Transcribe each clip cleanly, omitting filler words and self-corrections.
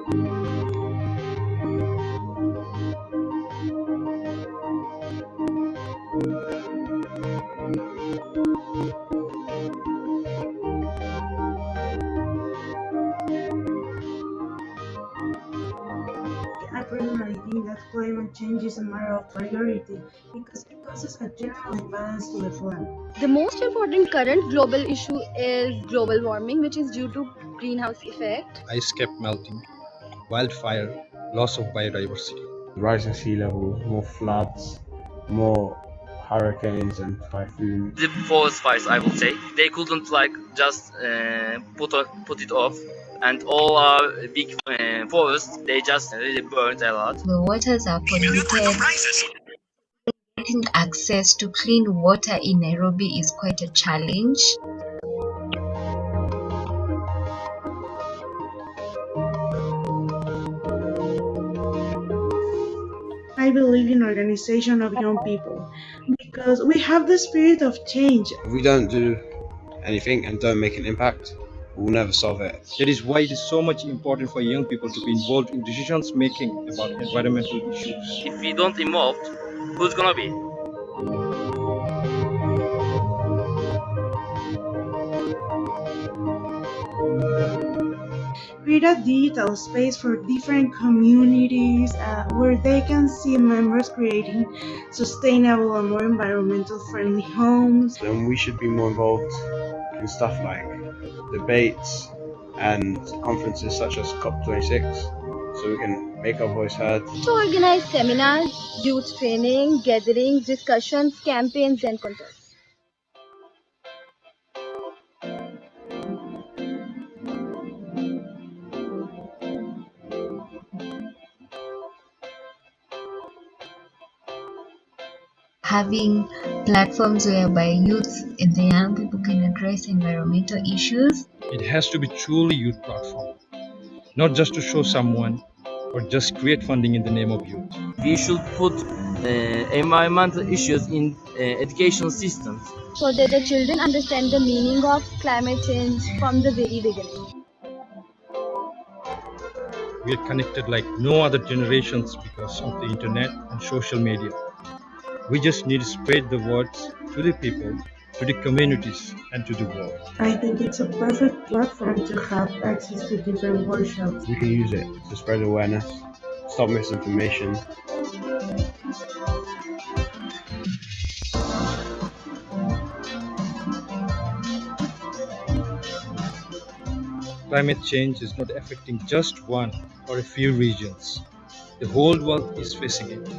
I personally think that climate change is a matter of priority because it causes a general imbalance to the planet. The most important current global issue is global warming, which is due to greenhouse effect. Ice cap melting, wildfire, loss of biodiversity. Rising sea levels, more floods, more hurricanes and typhoons. The forest fires, I would say, they couldn't just put it off, and all our big forests, they just really burned a lot. The waters are polluted. Getting access to clean water in Nairobi is quite a challenge. I believe in organization of young people because we have the spirit of change. If we don't do anything and don't make an impact, we'll never solve it. That is why it is so much important for young people to be involved in decisions making about environmental issues. If we don't involve, who's gonna be? Create a digital space for different communities where they can see members creating sustainable and more environmental friendly homes. And we should be more involved in stuff like debates and conferences such as COP26 so we can make our voice heard. To organize seminars, youth training, gatherings, discussions, campaigns, and contests. Having platforms whereby youth and the young people can address environmental issues. It has to be truly youth platform, not just to show someone or just create funding in the name of youth. We should put environmental issues in education systems, So that the children understand the meaning of climate change from the very beginning. We are connected like no other generations because of the internet and social media. We just need to spread the words to the people, to the communities, and to the world. I think it's a perfect platform to have access to different workshops. We can use it to spread awareness, stop misinformation. Climate change is not affecting just one or a few regions. The whole world is facing it.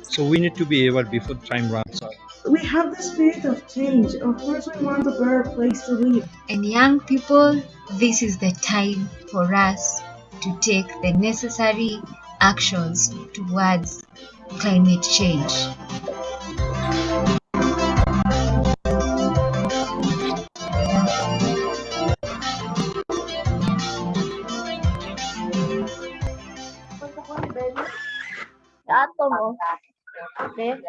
So we need to be able before time runs out. We have the spirit of change. Of course, we want a better place to live. And young people, this is the time for us to take the necessary actions towards climate change. Atom,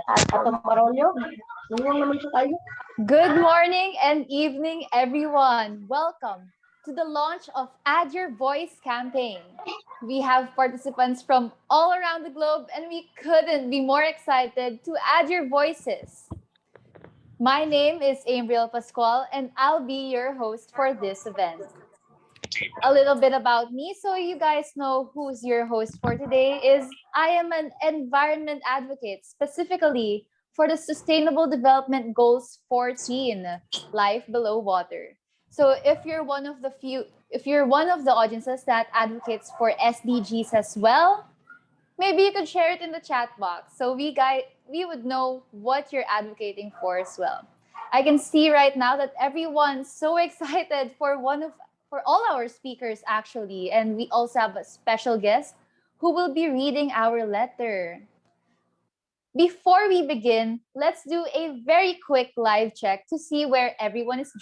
Atom Araullo. Good morning and evening, everyone. Welcome to the launch of Add Your Voice campaign. We have participants from all around the globe, and we couldn't be more excited to add your voices. My name is Ambriel Pascual, and I'll be your host for this event. A little bit about me, so you guys know who's your host for today, is I am an environment advocate, specifically for the Sustainable Development Goals 14, Life Below Water. So if you're one of the audiences that advocates for SDGs as well, maybe you could share it in the chat box so we would know what you're advocating for as well. I can see right now that everyone's so excited for all our speakers actually, and we also have a special guest who will be reading our letter. Before we begin, let's do a very quick live check to see where everyone is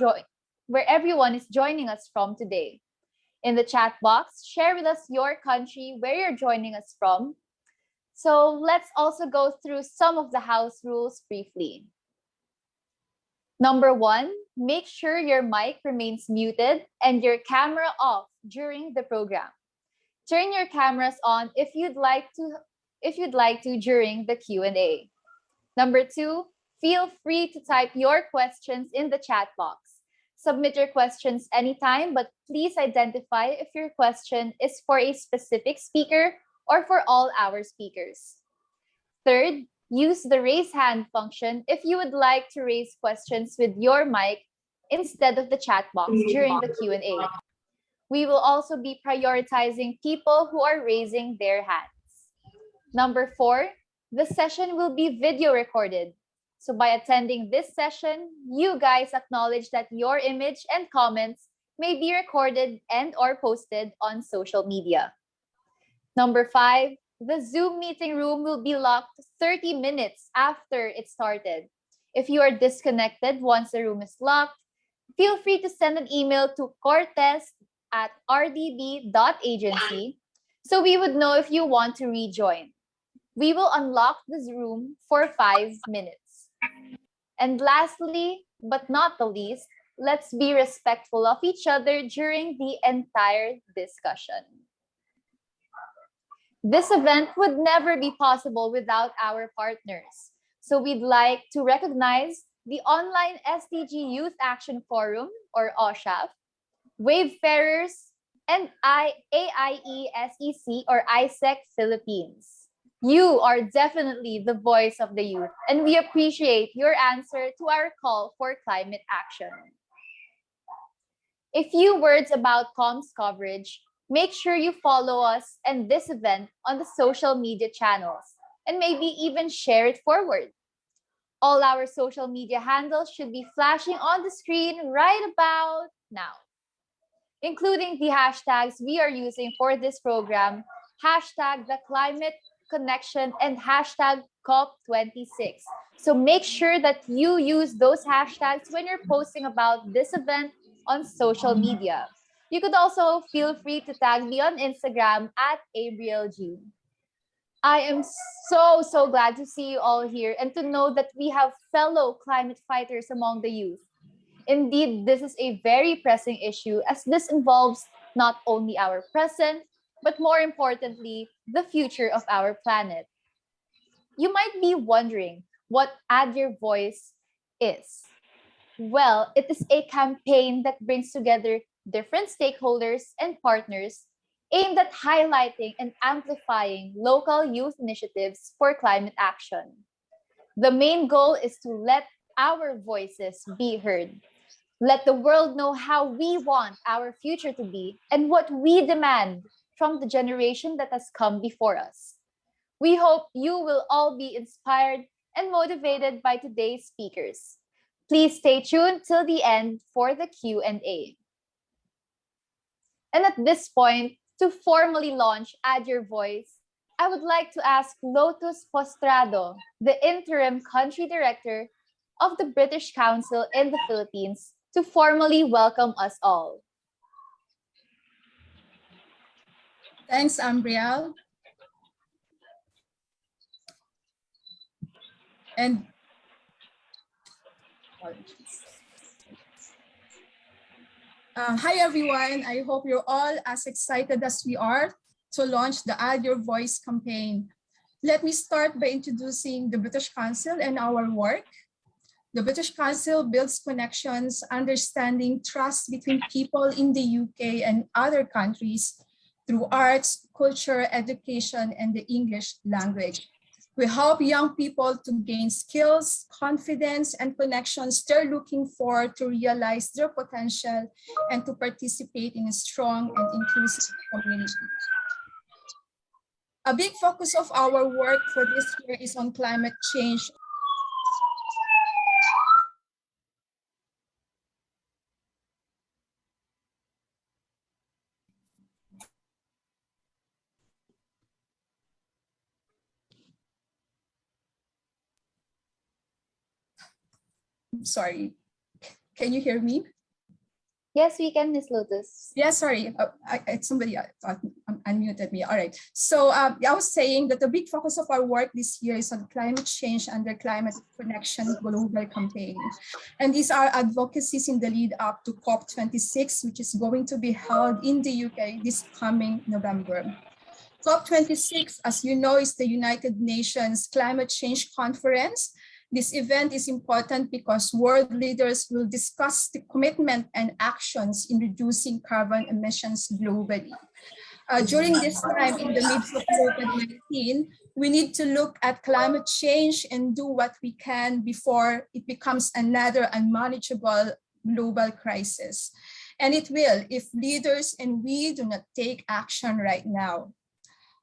joining us from today. In the chat box, share with us your country, where you're joining us from. So let's also go through some of the house rules briefly. Number 1, make sure your mic remains muted and your camera off during the program. Turn your cameras on if you'd like to during the Q&A. Number 2, feel free to type your questions in the chat box. Submit your questions anytime, but please identify if your question is for a specific speaker or for all our speakers. Third, use the raise hand function if you would like to raise questions with your mic instead of the chat box during the Q&A. We will also be prioritizing people who are raising their hands. Number 4, the session will be video recorded. So by attending this session, you guys acknowledge that your image and comments may be recorded and or posted on social media. Number 5, the Zoom meeting room will be locked 30 minutes after it started. If you are disconnected once the room is locked, feel free to send an email to cortes@rdb.agency so we would know if you want to rejoin. We will unlock this room for 5 minutes. And lastly, but not the least, let's be respectful of each other during the entire discussion. This event would never be possible without our partners. So we'd like to recognize the Online SDG Youth Action Forum, or OSHAF, Wavefarers, and AIESEC, or AIESEC Philippines. You are definitely the voice of the youth, and we appreciate your answer to our call for climate action. A few words about comms coverage. Make sure you follow us and this event on the social media channels, and maybe even share it forward. All our social media handles should be flashing on the screen right about now, including the hashtags we are using for this program, hashtag the climate connection and hashtag COP26. So make sure that you use those hashtags when you're posting about this event on social media. You could also feel free to tag me on Instagram @AbrielG. I am so glad to see you all here and to know that we have fellow climate fighters among the youth. Indeed, this is a very pressing issue as this involves not only our present, but more importantly, the future of our planet. You might be wondering what Add Your Voice is. Well, it is a campaign that brings together different stakeholders and partners aimed at highlighting and amplifying local youth initiatives for climate action. The main goal is to let our voices be heard. Let the world know how we want our future to be and what we demand from the generation that has come before us. We hope you will all be inspired and motivated by today's speakers. Please stay tuned till the end for the Q&A. And at this point, to formally launch Add Your Voice, I would like to ask Lotus Postrado, the Interim Country Director of the British Council in the Philippines, to formally welcome us all. Thanks, Ambriel. And hi, everyone. I hope you're all as excited as we are to launch the Add Your Voice campaign. Let me start by introducing the British Council and our work. The British Council builds connections, understanding, trust between people in the UK and other countries through arts, culture, education, and the English language. We help young people to gain skills, confidence, and connections they're looking for to realize their potential and to participate in a strong and inclusive community. A big focus of our work for this year is on climate change. Sorry, can you hear me? Yes, we can, Miss Lotus. Yeah, sorry, somebody unmuted me. All right. So I was saying that the big focus of our work this year is on climate change under Climate Connection Global Campaign. And these are advocacies in the lead up to COP26, which is going to be held in the UK this coming November. COP26, as you know, is the United Nations Climate Change Conference. This event is important because world leaders will discuss the commitment and actions in reducing carbon emissions globally. During this time, in the midst of COVID-19, we need to look at climate change and do what we can before it becomes another unmanageable global crisis. And it will if leaders and we do not take action right now.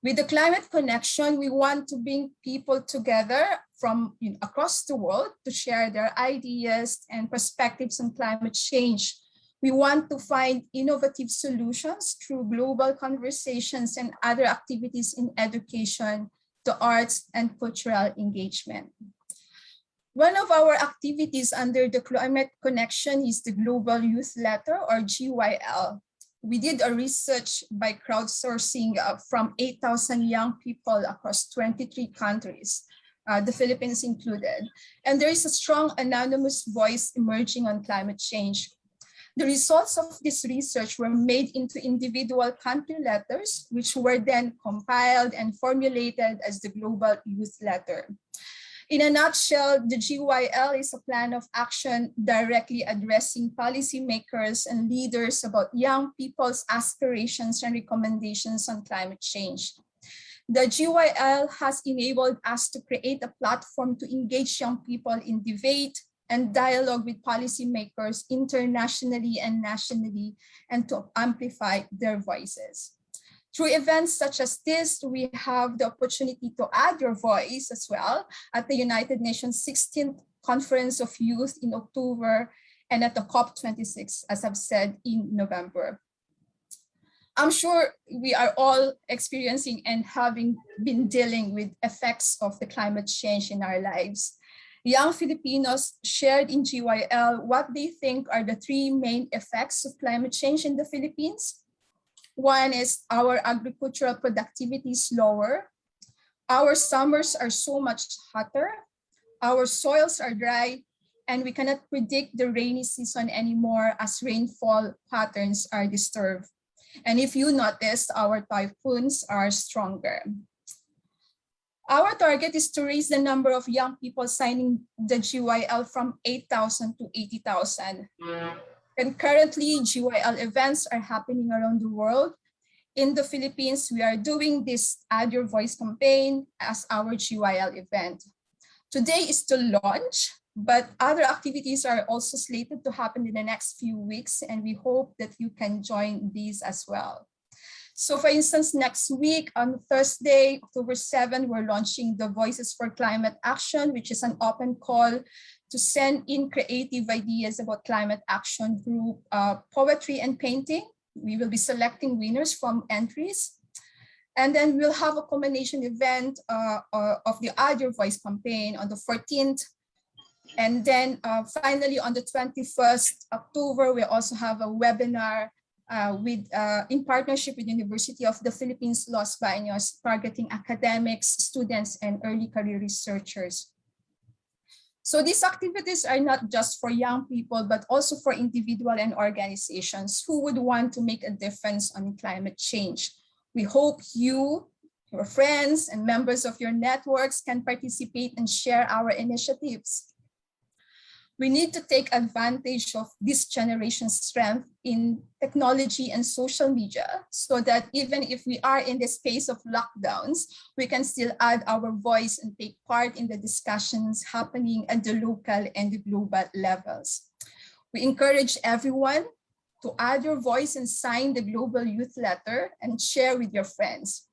With the Climate Connection, we want to bring people together from across the world to share their ideas and perspectives on climate change. We want to find innovative solutions through global conversations and other activities in education, the arts, and cultural engagement. One of our activities under the Climate Connection is the Global Youth Letter, or GYL. We did a research by crowdsourcing from 8,000 young people across 23 countries, the Philippines included. And there is a strong anonymous voice emerging on climate change. The results of this research were made into individual country letters, which were then compiled and formulated as the Global Youth Letter. In a nutshell, the GYL is a plan of action directly addressing policymakers and leaders about young people's aspirations and recommendations on climate change. The GYL has enabled us to create a platform to engage young people in debate and dialogue with policymakers internationally and nationally, and to amplify their voices. Through events such as this, we have the opportunity to add your voice as well at the United Nations 16th Conference of Youth in October and at the COP26, as I've said, in November. I'm sure we are all experiencing and having been dealing with effects of the climate change in our lives. Young Filipinos shared in GYL what they think are the three main effects of climate change in the Philippines. One is our agricultural productivity is lower. Our summers are so much hotter. Our soils are dry, and we cannot predict the rainy season anymore as rainfall patterns are disturbed. And if you noticed, our typhoons are stronger. Our target is to raise the number of young people signing the GYL from 8,000 to 80,000. And currently, GYL events are happening around the world. In the Philippines, we are doing this Add Your Voice campaign as our GYL event. Today is the launch, but other activities are also slated to happen in the next few weeks, and we hope that you can join these as well. So for instance, next week on Thursday, October 7, we're launching the Voices for Climate Action, which is an open call to send in creative ideas about climate action through poetry and painting. We will be selecting winners from entries. And then we'll have a culmination event of the Add Your Voice campaign on the 14th. And then finally on the 21st October, we also have a webinar in partnership with University of the Philippines Los Baños, targeting academics, students, and early career researchers. So these activities are not just for young people, but also for individual and organizations who would want to make a difference on climate change. We hope you, your friends, and members of your networks can participate and share our initiatives. We need to take advantage of this generation's strength in technology and social media so that even if we are in the space of lockdowns, we can still add our voice and take part in the discussions happening at the local and the global levels. We encourage everyone to add your voice and sign the Global Youth Letter and share with your friends.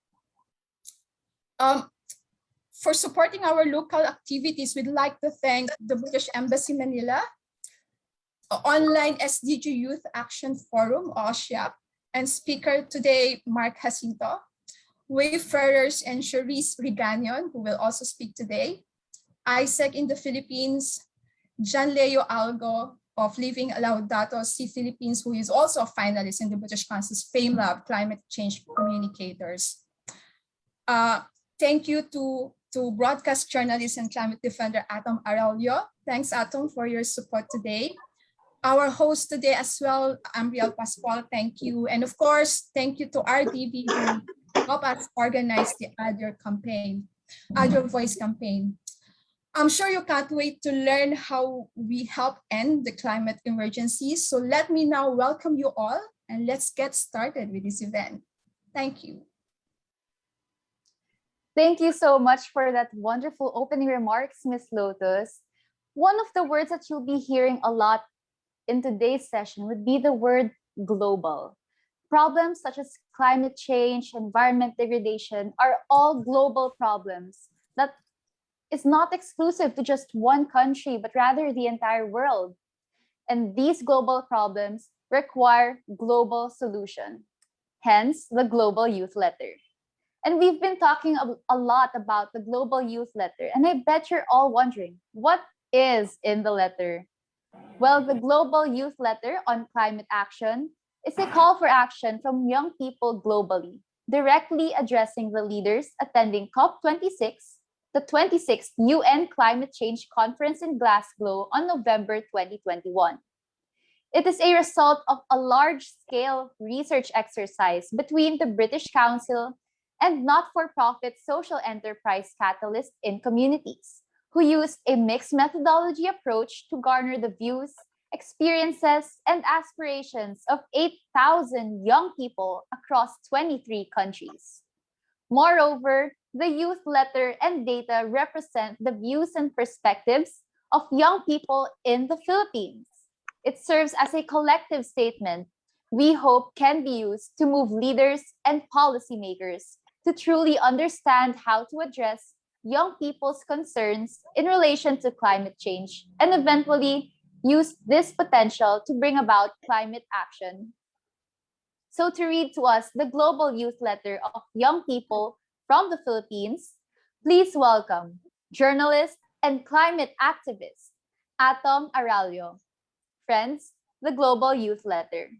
For supporting our local activities, we'd like to thank the British Embassy Manila, Online SDG Youth Action Forum, OSHAP, and speaker today, Mark Jacinto, Wavefarers and Cherise Riganion, who will also speak today, AIESEC in the Philippines, Leo Algo of Living Laudato Si Philippines, who is also a finalist in the British Council's FameLab Climate Change Communicators. Thank you to broadcast journalist and climate defender Atom Araullo. Thanks, Atom, for your support today. Our host today as well, Amriel Pascual, thank you. And of course, thank you to RDB who helped us organize the Add Your Voice campaign. I'm sure you can't wait to learn how we help end the climate emergency. So let me now welcome you all and let's get started with this event. Thank you. Thank you so much for that wonderful opening remarks, Ms. Lotus. One of the words that you'll be hearing a lot in today's session would be the word global. Problems such as climate change, environment degradation are all global problems that is not exclusive to just one country, but rather the entire world. And these global problems require global solution, hence the Global Youth Letter. And we've been talking a lot about the Global Youth Letter, and I bet you're all wondering, what is in the letter? Well, the Global Youth Letter on Climate Action is a call for action from young people globally, directly addressing the leaders attending COP26, the 26th UN Climate Change Conference in Glasgow on November 2021. It is a result of a large-scale research exercise between the British Council and not-for-profit social enterprise Catalyst in Communities, who used a mixed methodology approach to garner the views, experiences, and aspirations of 8,000 young people across 23 countries. Moreover, the youth letter and data represent the views and perspectives of young people in the Philippines. It serves as a collective statement we hope can be used to move leaders and policymakers to truly understand how to address young people's concerns in relation to climate change and eventually use this potential to bring about climate action. So to read to us the Global Youth Letter of young people from the Philippines, please welcome journalist and climate activist, Atom Araullo. Friends, the Global Youth Letter.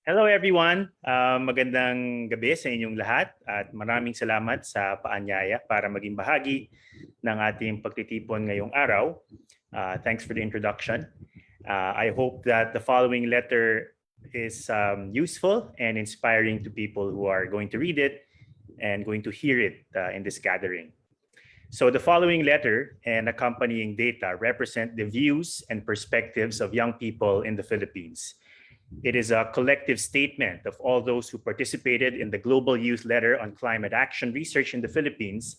Hello everyone, magandang gabi sa inyong lahat at maraming salamat sa paanyaya para maging bahagi ng ating pagtitipon ngayong araw. Thanks for the introduction. I hope that the following letter is useful and inspiring to people who are going to read it and going to hear it in this gathering. So the following letter and accompanying data represent the views and perspectives of young people in the Philippines. It is a collective statement of all those who participated in the Global Youth Letter on Climate Action Research in the Philippines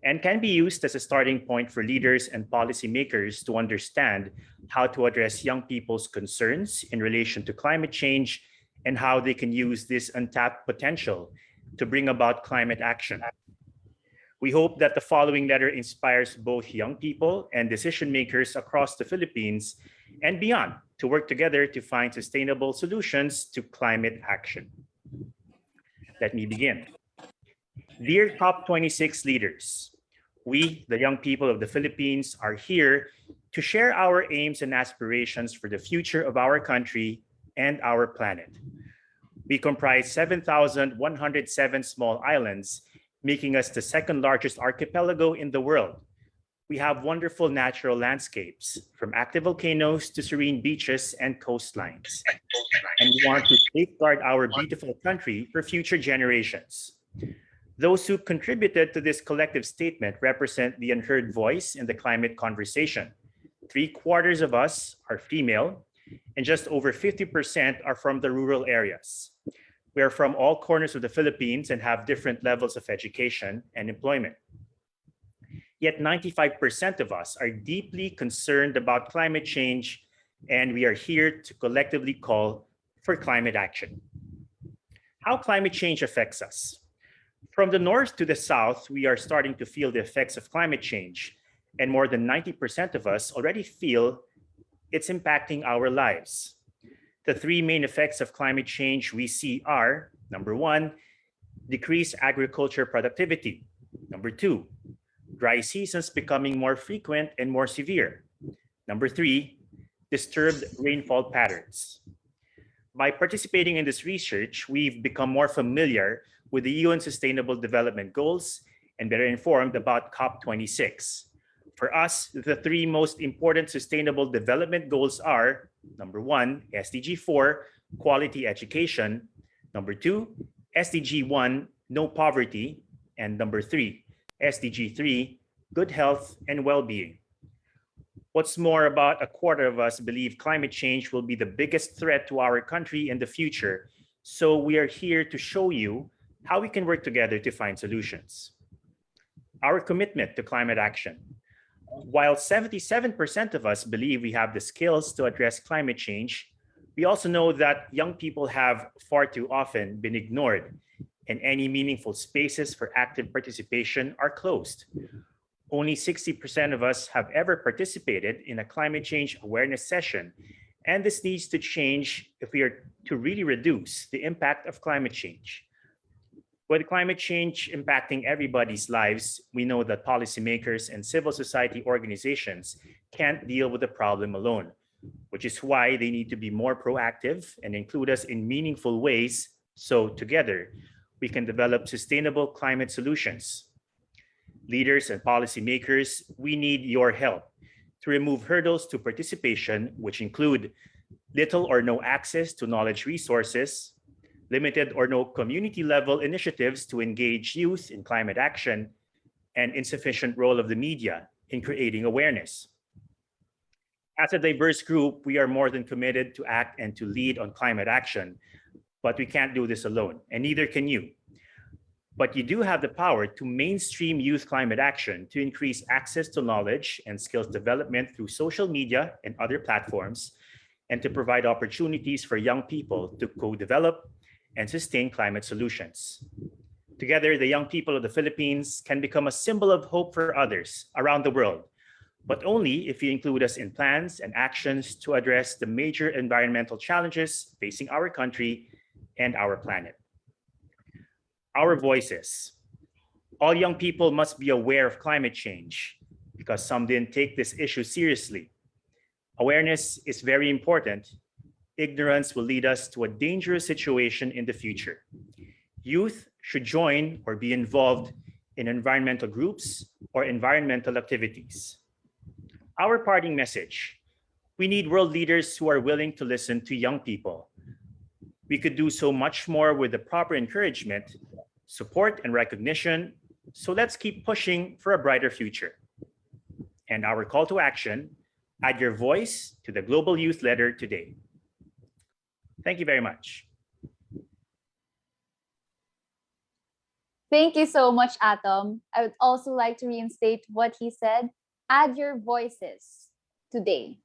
and can be used as a starting point for leaders and policymakers to understand how to address young people's concerns in relation to climate change and how they can use this untapped potential to bring about climate action. We hope that the following letter inspires both young people and decision makers across the Philippines and beyond to work together to find sustainable solutions to climate action. Let me begin. Dear COP26 leaders, we, the young people of the Philippines, are here to share our aims and aspirations for the future of our country and our planet. We comprise 7,107 small islands, making us the second largest archipelago in the world. We have wonderful natural landscapes, from active volcanoes to serene beaches and coastlines. And we want to safeguard our beautiful country for future generations. Those who contributed to this collective statement represent the unheard voice in the climate conversation. 3/4 of us are female, and just over 50% are from the rural areas. We are from all corners of the Philippines and have different levels of education and employment. Yet 95% of us are deeply concerned about climate change, and we are here to collectively call for climate action. How climate change affects us. From the north to the south, we are starting to feel the effects of climate change, and more than 90% of us already feel it's impacting our lives. The three main effects of climate change we see are, number one, decreased agriculture productivity. Number two, dry seasons becoming more frequent and more severe. Number 3, disturbed rainfall patterns. By participating in this research, we've become more familiar with the UN Sustainable Development Goals and better informed about COP26. For us, the 3 most important sustainable development goals are: number 1, SDG 4, quality education; number 2, SDG 1, no poverty; and number 3, SDG 3, good health and well-being. What's more, about a quarter of us believe climate change will be the biggest threat to our country in the future. So we are here to show you how we can work together to find solutions. Our commitment to climate action. While 77% of us believe we have the skills to address climate change, we also know that young people have far too often been ignored, and any meaningful spaces for active participation are closed. Only 60% of us have ever participated in a climate change awareness session, and this needs to change if we are to really reduce the impact of climate change. With climate change impacting everybody's lives, we know that policymakers and civil society organizations can't deal with the problem alone, which is why they need to be more proactive and include us in meaningful ways, so together we can develop sustainable climate solutions. Leaders and policymakers, we need your help to remove hurdles to participation, which include little or no access to knowledge resources, limited or no community-level initiatives to engage youth in climate action, and insufficient role of the media in creating awareness. As a diverse group, we are more than committed to act and to lead on climate action, but we can't do this alone, and neither can you. But you do have the power to mainstream youth climate action to increase access to knowledge and skills development through social media and other platforms, and to provide opportunities for young people to co-develop and sustain climate solutions. Together, the young people of the Philippines can become a symbol of hope for others around the world, but only if you include us in plans and actions to address the major environmental challenges facing our country and our planet. Our voices. All young people must be aware of climate change because some didn't take this issue seriously. Awareness is very important. Ignorance will lead us to a dangerous situation in the future. Youth should join or be involved in environmental groups or environmental activities. Our parting message: we need world leaders who are willing to listen to young people. We could do so much more with the proper encouragement, support, and recognition, so let's keep pushing for a brighter future. And our call to action: add your voice to the Global Youth Letter today. Thank you very much. Thank you so much, Atom. I would also like to reinstate what he said. Add your voices today.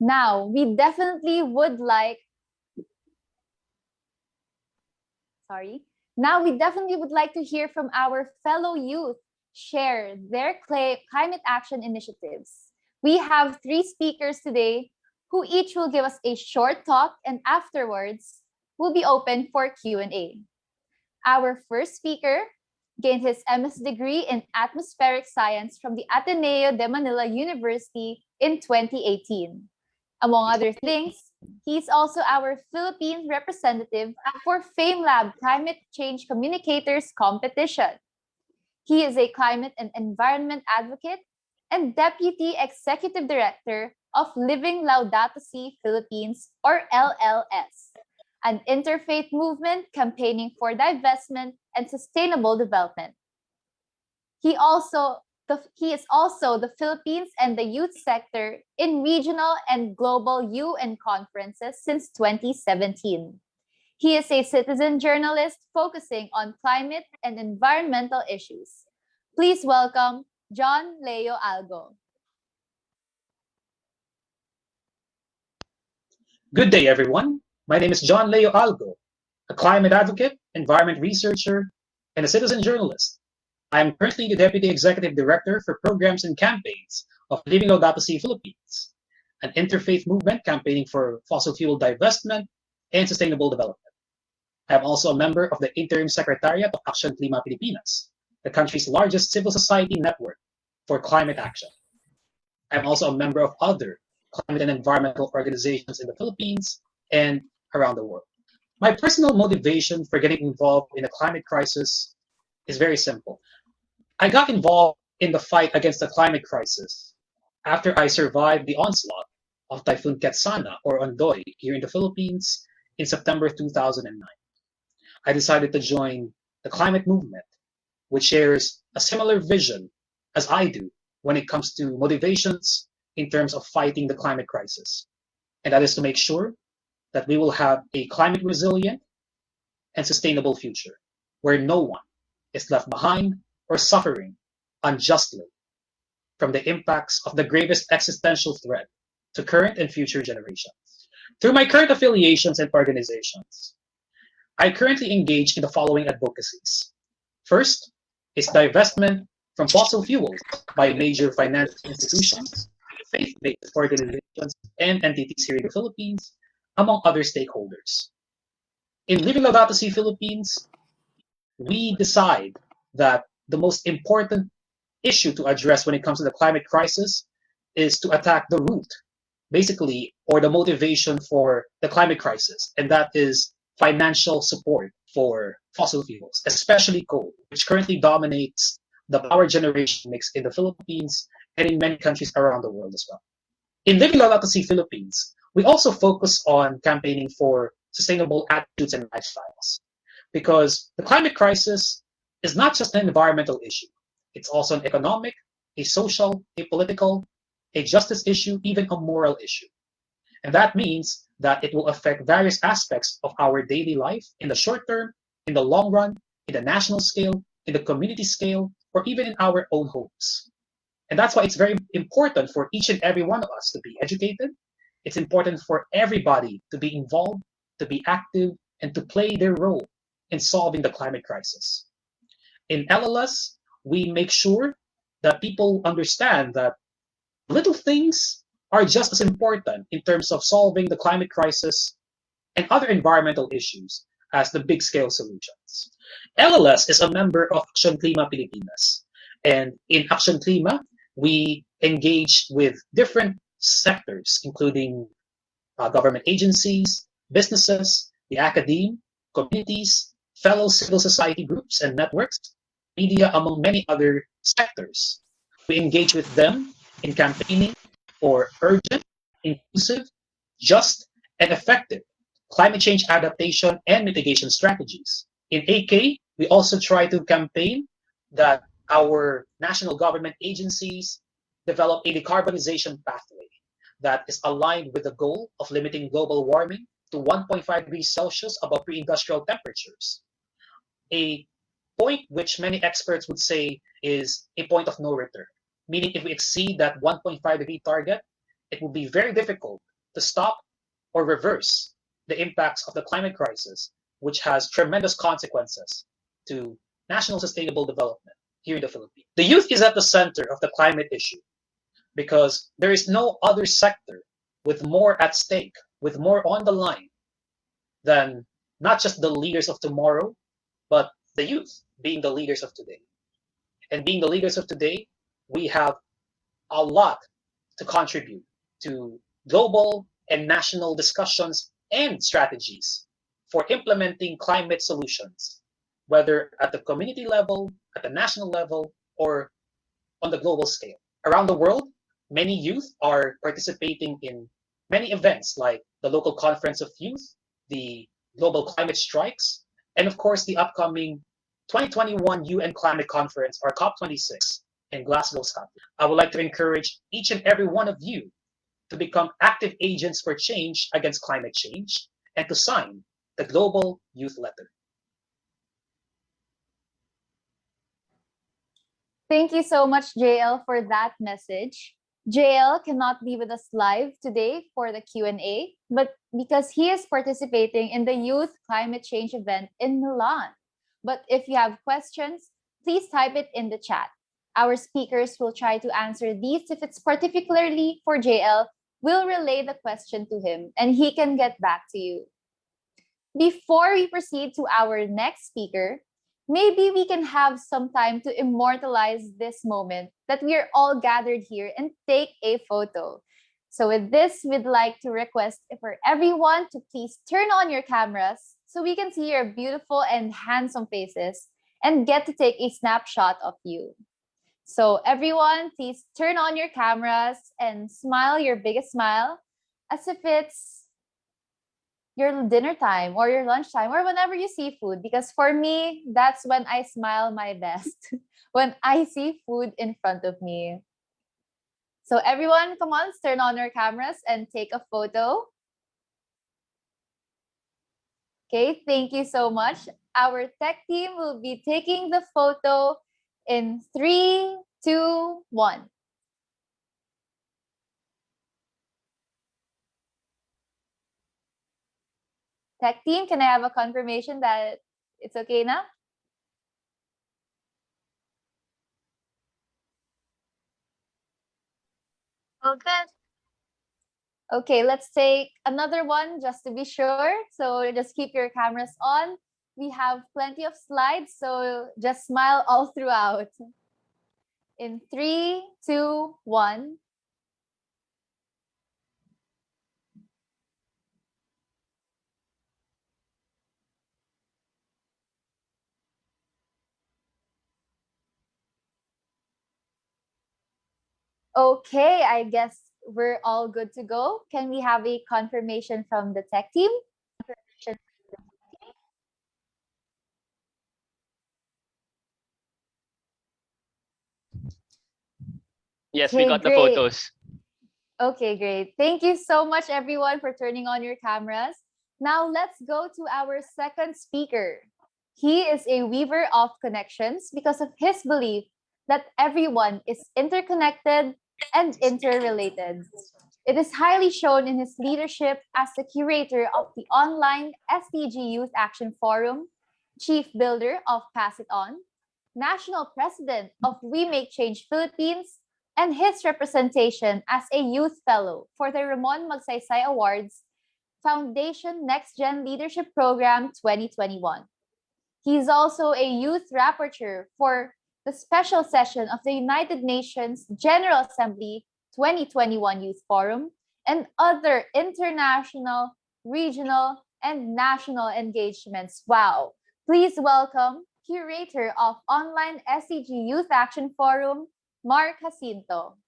Now, we definitely would like to hear from our fellow youth share their climate action initiatives. We have 3 speakers today who each will give us a short talk, and afterwards will be open for Q&A. Our first speaker gained his MS degree in atmospheric science from the Ateneo de Manila University in 2018. Among other things, he's also our Philippine representative for FameLab Climate Change Communicators Competition. He is a climate and environment advocate and Deputy Executive Director of Living Laudato Si Philippines, or LLS, an interfaith movement campaigning for divestment and sustainable development. He is also the Philippines and the youth sector in regional and global UN conferences since 2017. He is a citizen journalist focusing on climate and environmental issues. Please welcome John Leo Algo. Good day, everyone. My name is John Leo Algo, a climate advocate, environment researcher, and a citizen journalist. I am currently the Deputy Executive Director for Programs and Campaigns of Living Laudato Si Philippines, an interfaith movement campaigning for fossil fuel divestment and sustainable development. I am also a member of the Interim Secretariat of Action Klima Pilipinas, the country's largest civil society network for climate action. I'm also a member of other climate and environmental organizations in the Philippines and around the world. My personal motivation for getting involved in the climate crisis is very simple. I got involved in the fight against the climate crisis after I survived the onslaught of Typhoon Ketsana or Ondoy here in the Philippines in September 2009. I decided to join the climate movement, which shares a similar vision as I do when it comes to motivations in terms of fighting the climate crisis. And that is to make sure that we will have a climate resilient and sustainable future where no one is left behind or suffering unjustly from the impacts of the gravest existential threat to current and future generations. Through my current affiliations and organizations, I currently engage in the following advocacies. First is divestment from fossil fuels by major financial institutions, faith-based organizations, and entities here in the Philippines, among other stakeholders. In Living Laudato Si Philippines, we decide that the most important issue to address when it comes to the climate crisis is to attack the root, basically, or the motivation for the climate crisis, and that is financial support for fossil fuels, especially coal, which currently dominates the power generation mix in the Philippines and in many countries around the world as well. In Living Laudato Si Philippines, we also focus on campaigning for sustainable attitudes and lifestyles, because the climate crisis is not just an environmental issue. It's also an economic, a social, a political, a justice issue, even a moral issue. And that means that it will affect various aspects of our daily life in the short term, in the long run, in the national scale, in the community scale, or even in our own homes. And that's why it's very important for each and every one of us to be educated. It's important for everybody to be involved, to be active, and to play their role in solving the climate crisis. In LLS, we make sure that people understand that little things are just as important in terms of solving the climate crisis and other environmental issues as the big scale solutions. LLS is a member of Action Klima Pilipinas. And in Action Klima, we engage with different sectors, including government agencies, businesses, the academe, communities, fellow civil society groups and networks, media, among many other sectors. We engage with them in campaigning for urgent, inclusive, just, and effective climate change adaptation and mitigation strategies. In AK, we also try to campaign that our national government agencies develop a decarbonization pathway that is aligned with the goal of limiting global warming to 1.5 degrees Celsius above pre-industrial temperatures. A point which many experts would say is a point of no return, meaning if we exceed that 1.5 degree target, it will be very difficult to stop or reverse the impacts of the climate crisis, which has tremendous consequences to national sustainable development here in the Philippines. The youth is at the center of the climate issue because there is no other sector with more at stake, with more on the line than not just the leaders of tomorrow, but the youth being the leaders of today. And being the leaders of today, we have a lot to contribute to global and national discussions and strategies for implementing climate solutions, whether at the community level, at the national level, or on the global scale. Around the world, many youth are participating in many events like the local conference of youth, the global climate strikes, and of course the upcoming 2021 UN Climate Conference, or COP26, in Glasgow, Scotland. I would like to encourage each and every one of you to become active agents for change against climate change and to sign the Global Youth Letter. Thank you so much, JL, for that message. JL cannot be with us live today for the Q&A, but because he is participating in the Youth Climate Change event in Milan. But if you have questions, please type it in the chat. Our speakers will try to answer these. If it's particularly for JL, we'll relay the question to him and he can get back to you. Before we proceed to our next speaker, maybe we can have some time to immortalize this moment that we are all gathered here and take a photo. So with this, we'd like to request for everyone to please turn on your cameras so we can see your beautiful and handsome faces and get to take a snapshot of you. So everyone, please turn on your cameras and smile your biggest smile as if it's your dinner time or your lunch time or whenever you see food. Because for me, that's when I smile my best, when I see food in front of me. So everyone, come on, turn on your cameras and take a photo. Okay, thank you so much. Our tech team will be taking the photo in 3, 2, 1. Tech team, can I have a confirmation that it's okay now? Okay. Okay, let's take another one just to be sure. So just keep your cameras on. We have plenty of slides, so just smile all throughout. In 3, 2, 1. Okay, I guess we're all good to go. Can we have a confirmation from the tech team? Yes, we Okay, got the great. photos. Okay, great. Thank you so much, everyone, for turning on your cameras. Now let's go to our second speaker. He is a weaver of connections because of his belief that everyone is interconnected and interrelated. It is highly shown in his leadership as the curator of the online SDG Youth Action Forum, chief builder of Pass It On, national president of We Make Change Philippines, and his representation as a youth fellow for the Ramon Magsaysay Awards Foundation Next Gen Leadership Program 2021. He is also a youth rapporteur for the special session of the United Nations General Assembly 2021 Youth Forum and other international, regional, and national engagements. Wow. Please welcome curator of online SCG Youth Action Forum, Mark Jacinto.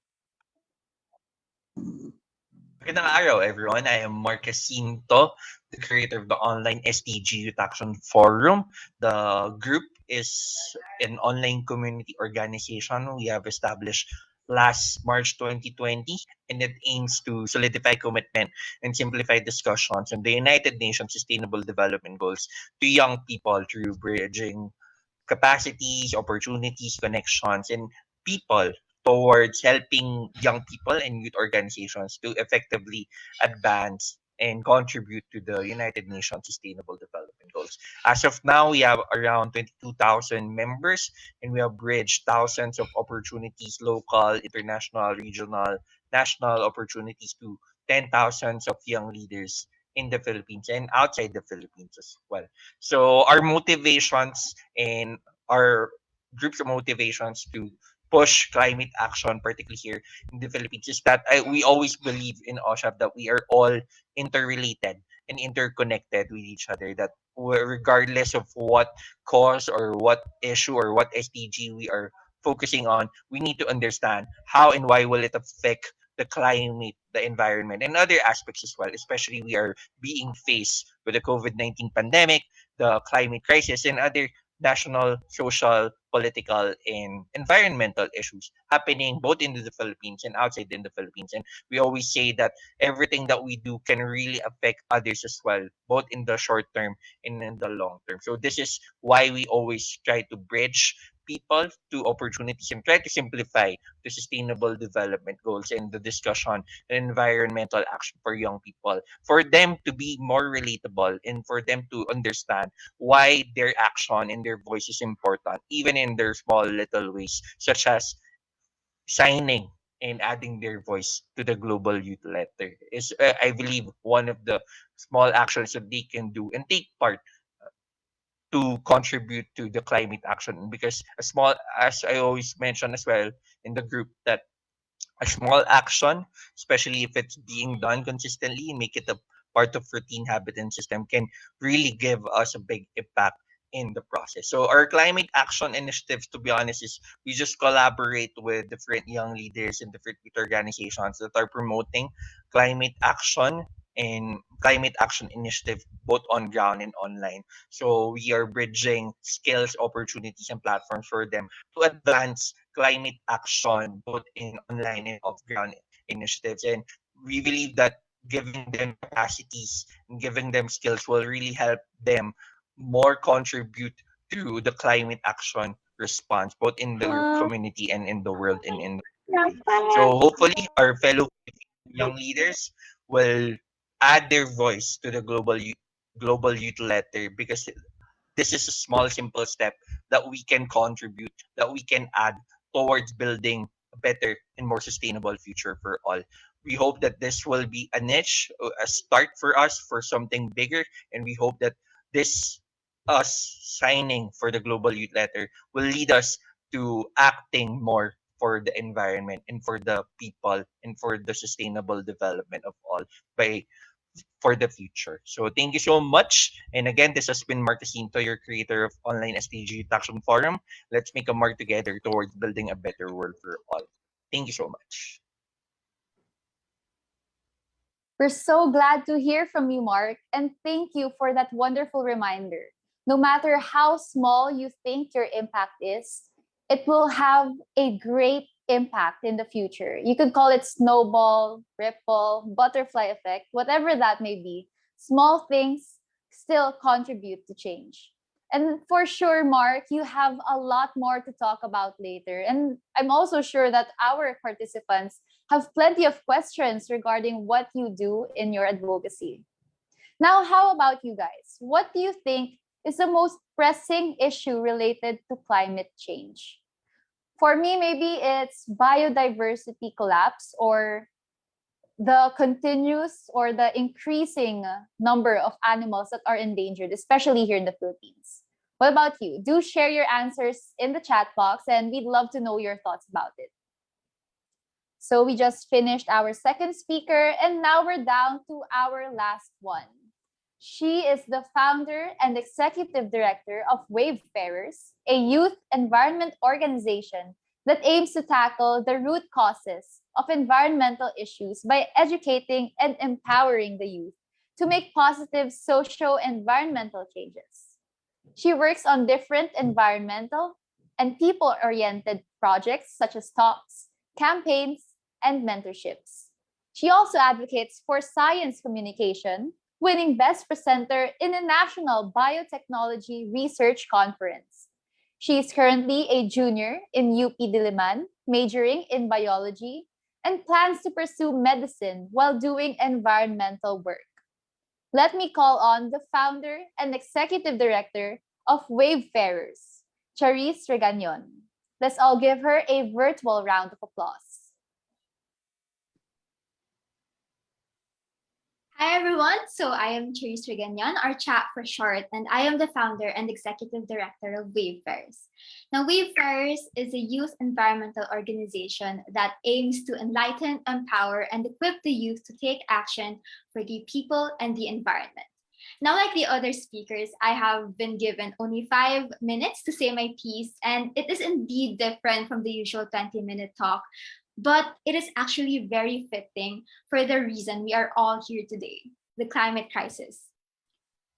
Magandang araw, everyone. I am Mark Jacinto, the creator of the online SDG Youth Action Forum. The group is an online community organization we have established last March 2020, and it aims to solidify commitment and simplify discussions on the United Nations Sustainable Development Goals to young people through bridging capacities, opportunities, connections, and people towards helping young people and youth organizations to effectively advance and contribute to the United Nations Sustainable Development Goals. As of now, we have around 22,000 members, and we have bridged thousands of opportunities, local, international, regional, national opportunities to 10,000s of young leaders in the Philippines and outside the Philippines as well. So our motivations and our group's motivations to push climate action, particularly here in the Philippines, is that we always believe in OSHAP that we are all interrelated and interconnected with each other. That regardless of what cause or what issue or what SDG we are focusing on, we need to understand how and why will it affect the climate, the environment, and other aspects as well. Especially we are being faced with the COVID-19 pandemic, the climate crisis, and other national, social, political, and environmental issues happening both in the Philippines and outside in the Philippines. And we always say that everything that we do can really affect others as well, both in the short term and in the long term. So this is why we always try to bridge people to opportunities and try to simplify the sustainable development goals and the discussion and environmental action for young people, for them to be more relatable and for them to understand why their action and their voice is important, even in their small little ways, such as signing and adding their voice to the global youth letter is, I believe, one of the small actions that they can do and take part to contribute to the climate action, because as I always mention as well in the group, that a small action, especially if it's being done consistently and make it a part of routine habit and system, can really give us a big impact in the process. So our climate action initiatives, to be honest, is we just collaborate with different young leaders and different youth organizations that are promoting climate action and climate action initiative both on ground and online. So we are bridging skills, opportunities, and platforms for them to advance climate action both in online and off ground initiatives. And we believe that giving them capacities and giving them skills will really help them more contribute to the climate action response, both in the community and in the world and in the country. So hopefully our fellow young leaders will add their voice to the global youth letter, because this is a small, simple step that we can contribute, that we can add towards building a better and more sustainable future for all. We hope that this will be a niche, a start for us for something bigger, and we hope that this us signing for the Global Youth Letter will lead us to acting more for the environment and for the people and for the sustainable development of all by for the future. So thank you so much. And again, this has been Mark Jacinto, your creator of Online SDG Action Forum. Let's make a mark together towards building a better world for all. Thank you so much. We're so glad to hear from you, Mark, and thank you for that wonderful reminder. No matter how small you think your impact is, it will have a great impact in the future. You could call it snowball, ripple, butterfly effect, whatever that may be. Small things still contribute to change. And for sure, Mark, you have a lot more to talk about later. And I'm also sure that our participants have plenty of questions regarding what you do in your advocacy. Now, how about you guys? What do you think is the most pressing issue related to climate change? For me, maybe it's biodiversity collapse, or the continuous or the increasing number of animals that are endangered, especially here in the Philippines. What about you? Do share your answers in the chat box, and we'd love to know your thoughts about it. So we just finished our second speaker, and now we're down to our last one. She is the founder and executive director of Wavefarers, a youth environment organization that aims to tackle the root causes of environmental issues by educating and empowering the youth to make positive socio-environmental changes. She works on different environmental and people-oriented projects such as talks, campaigns, and mentorships. She also advocates for science communication, winning Best Presenter in a National Biotechnology Research Conference. She is currently a junior in UP Diliman, majoring in biology, and plans to pursue medicine while doing environmental work. Let me call on the founder and executive director of Wavefarers, Charisse Regañon. Let's all give her a virtual round of applause. Hi everyone, so I am Charisse Regañon, our chat for short, and I am the founder and executive director of Wavefarers. Now, Wavefarers is a youth environmental organization that aims to enlighten, empower, and equip the youth to take action for the people and the environment. Now, like the other speakers, I have been given only 5 minutes to say my piece, and it is indeed different from the usual 20-minute talk. But it is actually very fitting for the reason we are all here today, the climate crisis.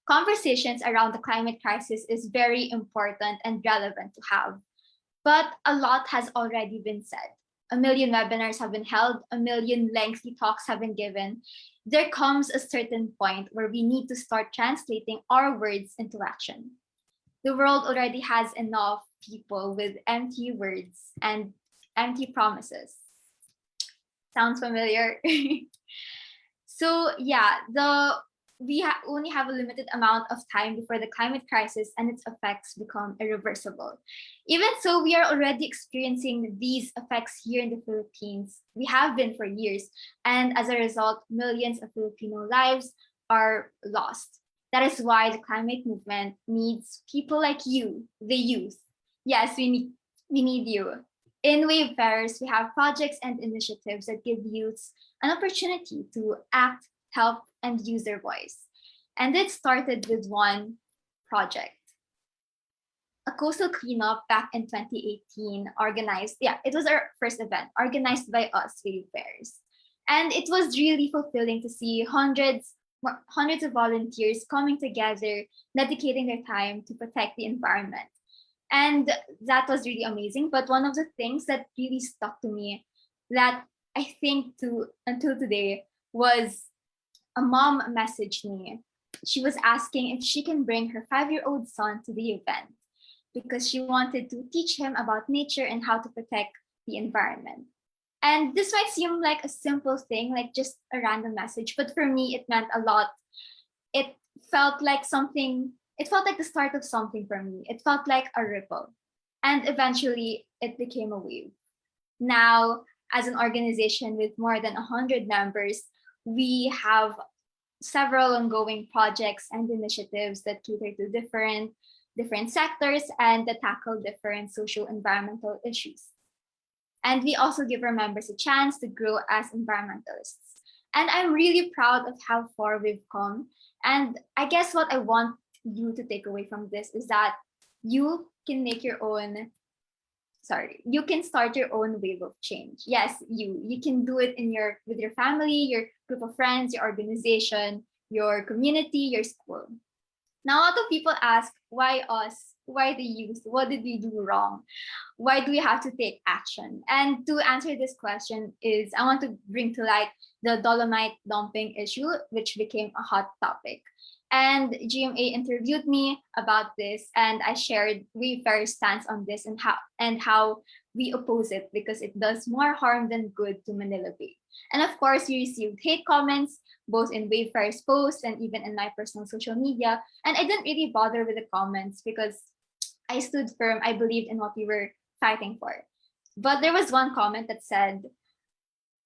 Conversations around the climate crisis is very important and relevant to have, but a lot has already been said. 1 million webinars have been held, 1 million lengthy talks have been given. There comes a certain point where we need to start translating our words into action. The world already has enough people with empty words and empty promises. Sounds familiar? So yeah, we only have a limited amount of time before the climate crisis and its effects become irreversible. Even so, we are already experiencing these effects here in the Philippines. We have been for years, and as a result, millions of Filipino lives are lost. That is why the climate movement needs people like you, the youth. Yes, we need you. In Wavefarers, we have projects and initiatives that give youths an opportunity to act, help, and use their voice. And it started with one project, a coastal cleanup back in 2018, organized. Yeah, it was our first event, organized by us, Wavefarers. And it was really fulfilling to see hundreds of volunteers coming together, dedicating their time to protect the environment. And that was really amazing. But one of the things that really stuck to me, that I think to until today, was a mom messaged me. She was asking if she can bring her 5-year-old son to the event because she wanted to teach him about nature and how to protect the environment. And this might seem like a simple thing, like just a random message, but for me, it meant a lot. It felt like the start of something for me. It felt like a ripple. And eventually, it became a wave. Now, as an organization with more than 100 members, we have several ongoing projects and initiatives that cater to different sectors and that tackle different social environmental issues. And we also give our members a chance to grow as environmentalists. And I'm really proud of how far we've come. And I guess what I want you to take away from this is that you can make your own, you can start your own wave of change. Yes, you can do it with your family, your group of friends, your organization, your community, your school. Now, a lot of people ask, why us? Why the youth? What did we do wrong? Why do we have to take action? And to answer this question I want to bring to light the dolomite dumping issue, which became a hot topic. And GMA interviewed me about this, and I shared Wavefarers' stance on this and how we oppose it because it does more harm than good to Manila Bay. And of course, we received hate comments both in Wavefarers' posts and even in my personal social media. And I didn't really bother with the comments because I stood firm. I believed in what we were fighting for. But there was one comment that said,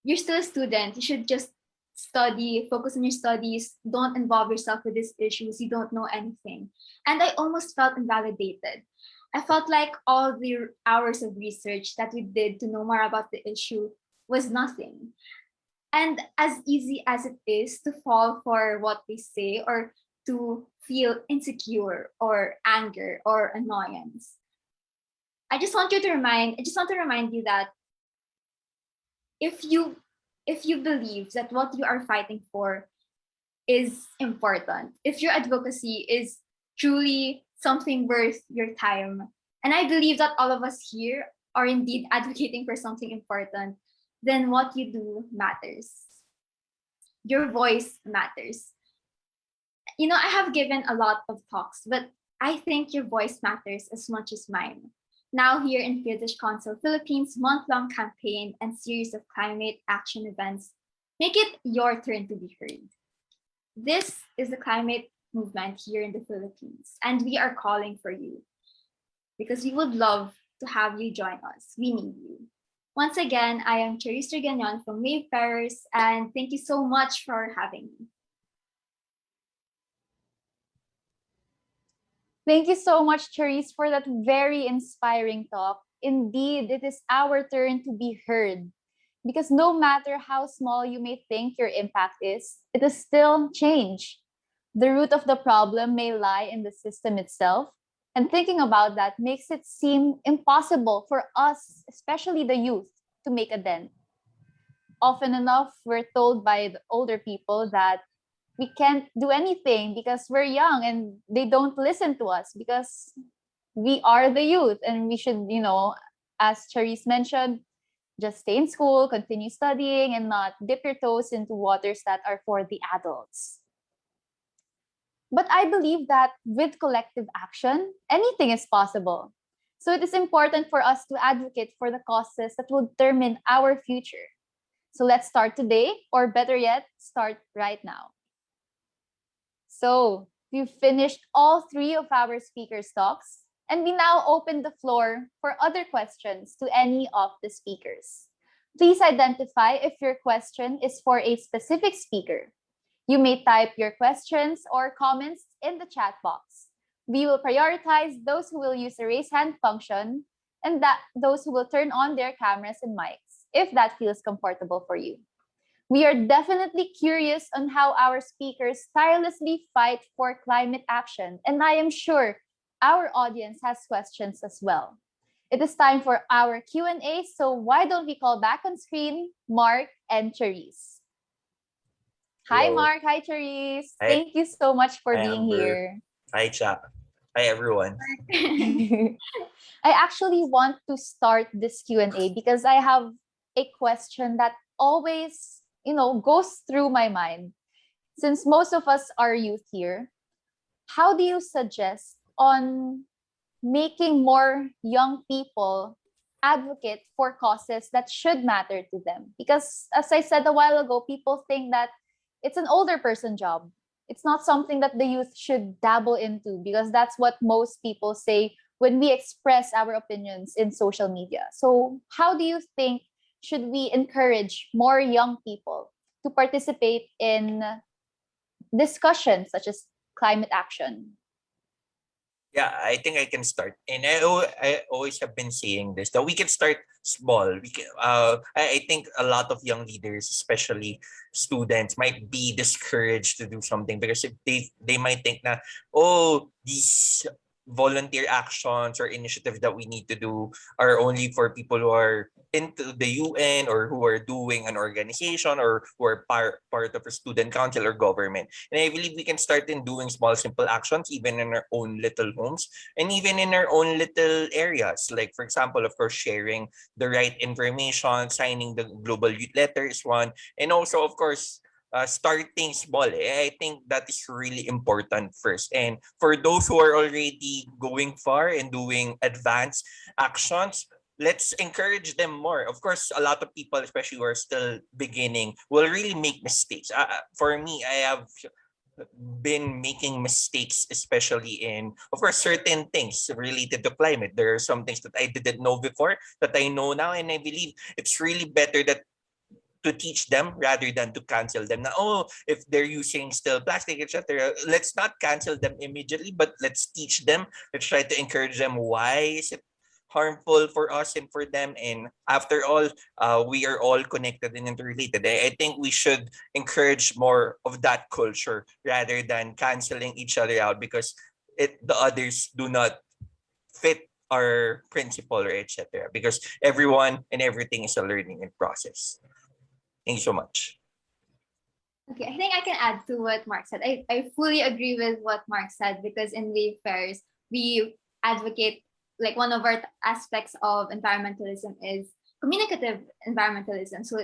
"You're still a student. You should just study, focus on your studies. Don't involve yourself with these issues. You don't know anything." And I almost felt invalidated. I felt like all the hours of research that we did to know more about the issue was nothing. And as easy as it is to fall for what they say or to feel insecure or anger or annoyance, I just want to remind you that if you believe that what you are fighting for is important, if your advocacy is truly something worth your time, and I believe that all of us here are indeed advocating for something important, then what you do matters. Your voice matters. I have given a lot of talks, but I think your voice matters as much as mine. Now here in British Council Philippines' month-long campaign and series of climate action events make it your turn to be heard. This is the climate movement here in the Philippines, and we are calling for you because we would love to have you join us. We need you. Once again, I am Charisse Regañon from Wavefarers, and thank you so much for having me. Thank you so much, Charisse, for that very inspiring talk. Indeed, it is our turn to be heard. Because no matter how small you may think your impact is, it is still change. The root of the problem may lie in the system itself, and thinking about that makes it seem impossible for us, especially the youth, to make a dent. Often enough, we're told by the older people that we can't do anything because we're young and they don't listen to us because we are the youth and we should, as Charisse mentioned, just stay in school, continue studying, and not dip your toes into waters that are for the adults. But I believe that with collective action, anything is possible. So it is important for us to advocate for the causes that will determine our future. So let's start today, or better yet, start right now. So we've finished all 3 of our speakers' talks, and we now open the floor for other questions to any of the speakers. Please identify if your question is for a specific speaker. You may type your questions or comments in the chat box. We will prioritize those who will use the raise hand function and those who will turn on their cameras and mics, if that feels comfortable for you. We are definitely curious on how our speakers tirelessly fight for climate action, and I am sure our audience has questions as well. It is time for our Q&A, so why don't we call back on screen Mark and Charisse. Hi, Hello. Mark. Hi, Charisse. Hi. Thank you so much for Hi, being Amber. here. Hi, Chap. Hi, everyone. I actually want to start this Q&A because I have a question that always, goes through my mind. Since most of us are youth here, how do you suggest on making more young people advocate for causes that should matter to them? Because as I said a while ago, people think that it's an older person job. It's not something that the youth should dabble into, because that's what most people say when we express our opinions in social media. So how do you think should we encourage more young people to participate in discussions such as climate action? Yeah, I think I can start. And I always have been saying this, that we can start small. I think a lot of young leaders, especially students, might be discouraged to do something because if they might think na, oh, these volunteer actions or initiatives that we need to do are only for people who are into the UN or who are doing an organization or who are part of a student council or government. And I believe we can start in doing small, simple actions, even in our own little homes and even in our own little areas. Like, for example, of course, sharing the right information, signing the global youth letter is one. And also, of course, starting small. I think that is really important first. And for those who are already going far and doing advanced actions, let's encourage them more. Of course, a lot of people, especially who are still beginning, will really make mistakes. For me, I have been making mistakes, especially in, of course, certain things related to climate. There are some things that I didn't know before that I know now, and I believe it's really better that to teach them rather than to cancel them. Now, oh, if they're using still plastic, etc., let's not cancel them immediately, but let's teach them. Let's try to encourage them. Why is it harmful for us and for them? And after all, we are all connected and interrelated. I think we should encourage more of that culture rather than canceling each other out because the others do not fit our principle or etc. Because everyone and everything is a learning process. Thank you so much. Okay, I think I can add to what Mark said. I fully agree with what Mark said because in Wavefairs, we advocate, like one of our aspects of environmentalism is communicative environmentalism. So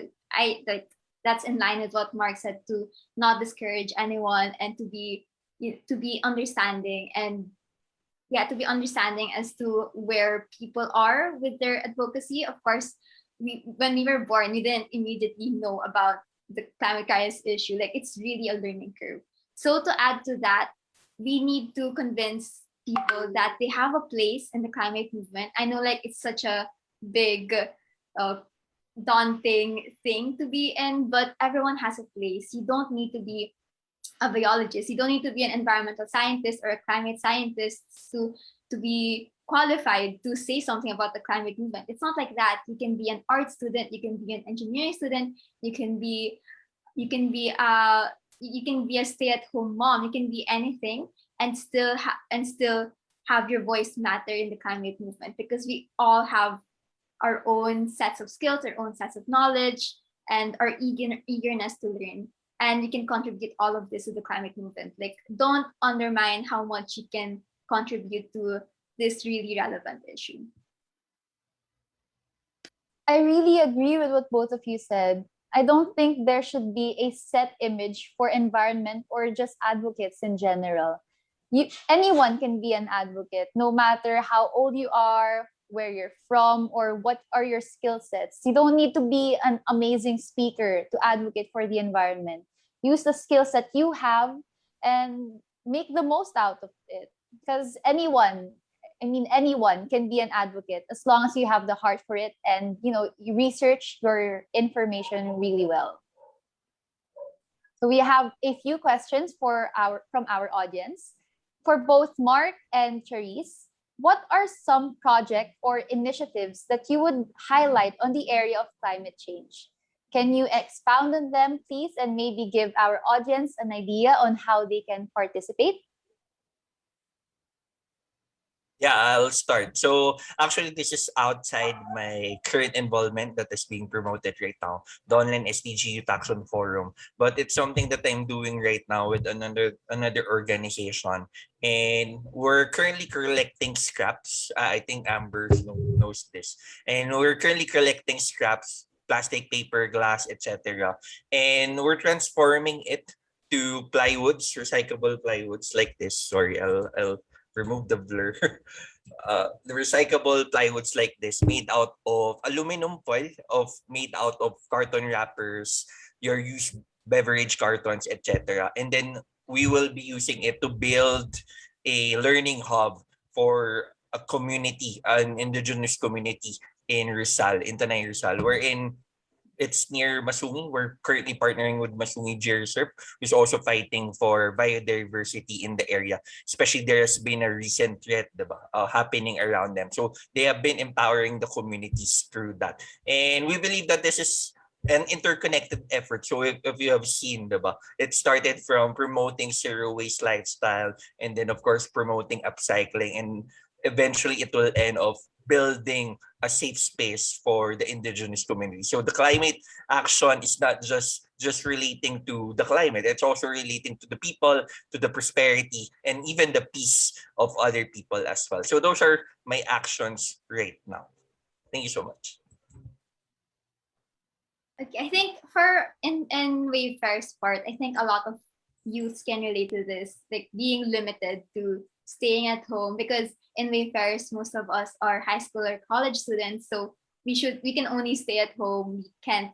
that's in line with what Mark said, to not discourage anyone and to be understanding and to be understanding as to where people are with their advocacy. Of course, when we were born, we didn't immediately know about the climate crisis issue. Like, it's really a learning curve. So to add to that, we need to convince people that they have a place in the climate movement. I know, like, it's such a big, daunting thing to be in, but everyone has a place. You don't need to be a biologist. You don't need to be an environmental scientist or a climate scientist to be qualified to say something about the climate movement. It's not like that. You can be an art student, you can be an engineering student, you can be a stay-at-home mom, you can be anything and still have your voice matter in the climate movement, because we all have our own sets of skills, our own sets of knowledge, and our eagerness to learn. And you can contribute all of this to the climate movement. Like, don't undermine how much you can contribute to this really relevant issue. I really agree with what both of you said. I don't think there should be a set image for environment or just advocates in general. Anyone can be an advocate, no matter how old you are, where you're from, or what are your skill sets. You don't need to be an amazing speaker to advocate for the environment. Use the skills that you have and make the most out of it. Because anyone can be an advocate as long as you have the heart for it and you research your information really well. So we have a few questions from our audience. For both Mark and Therese, what are some projects or initiatives that you would highlight on the area of climate change? Can you expound on them, please, and maybe give our audience an idea on how they can participate? Yeah, I'll start. So actually, this is outside my current involvement that is being promoted right now, the online SDG Taxon Forum. But it's something that I'm doing right now with another organization, and we're currently collecting scraps. I think Amber knows this, and we're currently collecting scraps, plastic, paper, glass, etc., and we're transforming it to plywoods, recyclable plywoods like this. Sorry, I'll remove the blur. The recyclable plywoods like this made out of aluminum foil, made out of carton wrappers, your used beverage cartons, etc. And then we will be using it to build a learning hub for a community, an indigenous community in Rizal, in Tanay Rizal, wherein it's near Masungi. We're currently partnering with Masungi Reserve, who's also fighting for biodiversity in the area. Especially there has been a recent threat, diba, happening around them. So they have been empowering the communities through that. And we believe that this is an interconnected effort. So if you have seen, diba, it started from promoting zero waste lifestyle, and then of course promoting upcycling, and eventually it will end of building a safe space for the indigenous community. So the climate action is not just relating to the climate, it's also relating to the people, to the prosperity, and even the peace of other people as well. So those are my actions right now. Thank you so much. Okay, I think for in Wavefarers part, I think a lot of youths can relate to this, like being limited to staying at home, because in Wavefarers, most of us are high school or college students, so we can only stay at home. We can't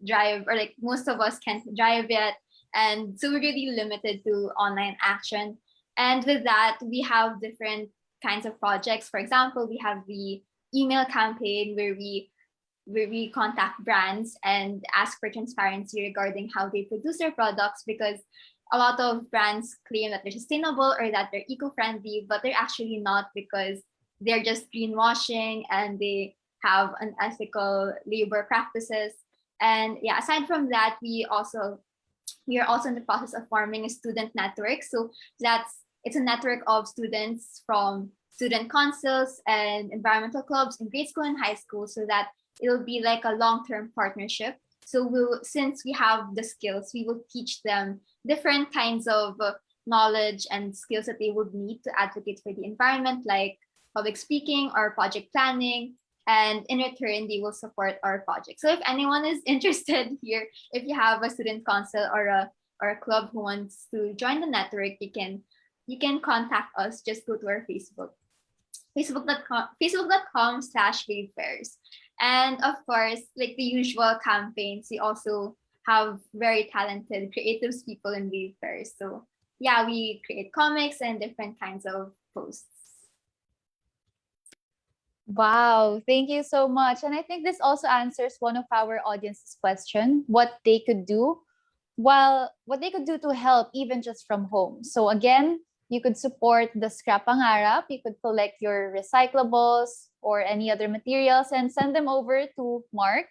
drive, or like most of us can't drive yet, and so we're really limited to online action. And with that, we have different kinds of projects. For example, we have the email campaign where we contact brands and ask for transparency regarding how they produce their products, because a lot of brands claim that they're sustainable or that they're eco-friendly, but they're actually not, because they're just greenwashing and they have unethical labor practices. And yeah, aside from that, we are also in the process of forming a student network. So it's a network of students from student councils and environmental clubs in grade school and high school, so that it'll be like a long-term partnership. So since we have the skills, we will teach them different kinds of knowledge and skills that they would need to advocate for the environment, like public speaking or project planning. And in return, they will support our project. So if anyone is interested here, if you have a student council or a club who wants to join the network, you can contact us. Just go to our facebook.com/wavefarers. And of course, like the usual campaigns, we also have very talented creative people in Wavefarers. So yeah, we create comics and different kinds of posts. Wow, thank you so much. And I think this also answers one of our audience's question, what they could do to help even just from home. So again, you could support the Scrap Pangarap. You could collect your recyclables or any other materials and send them over to Mark.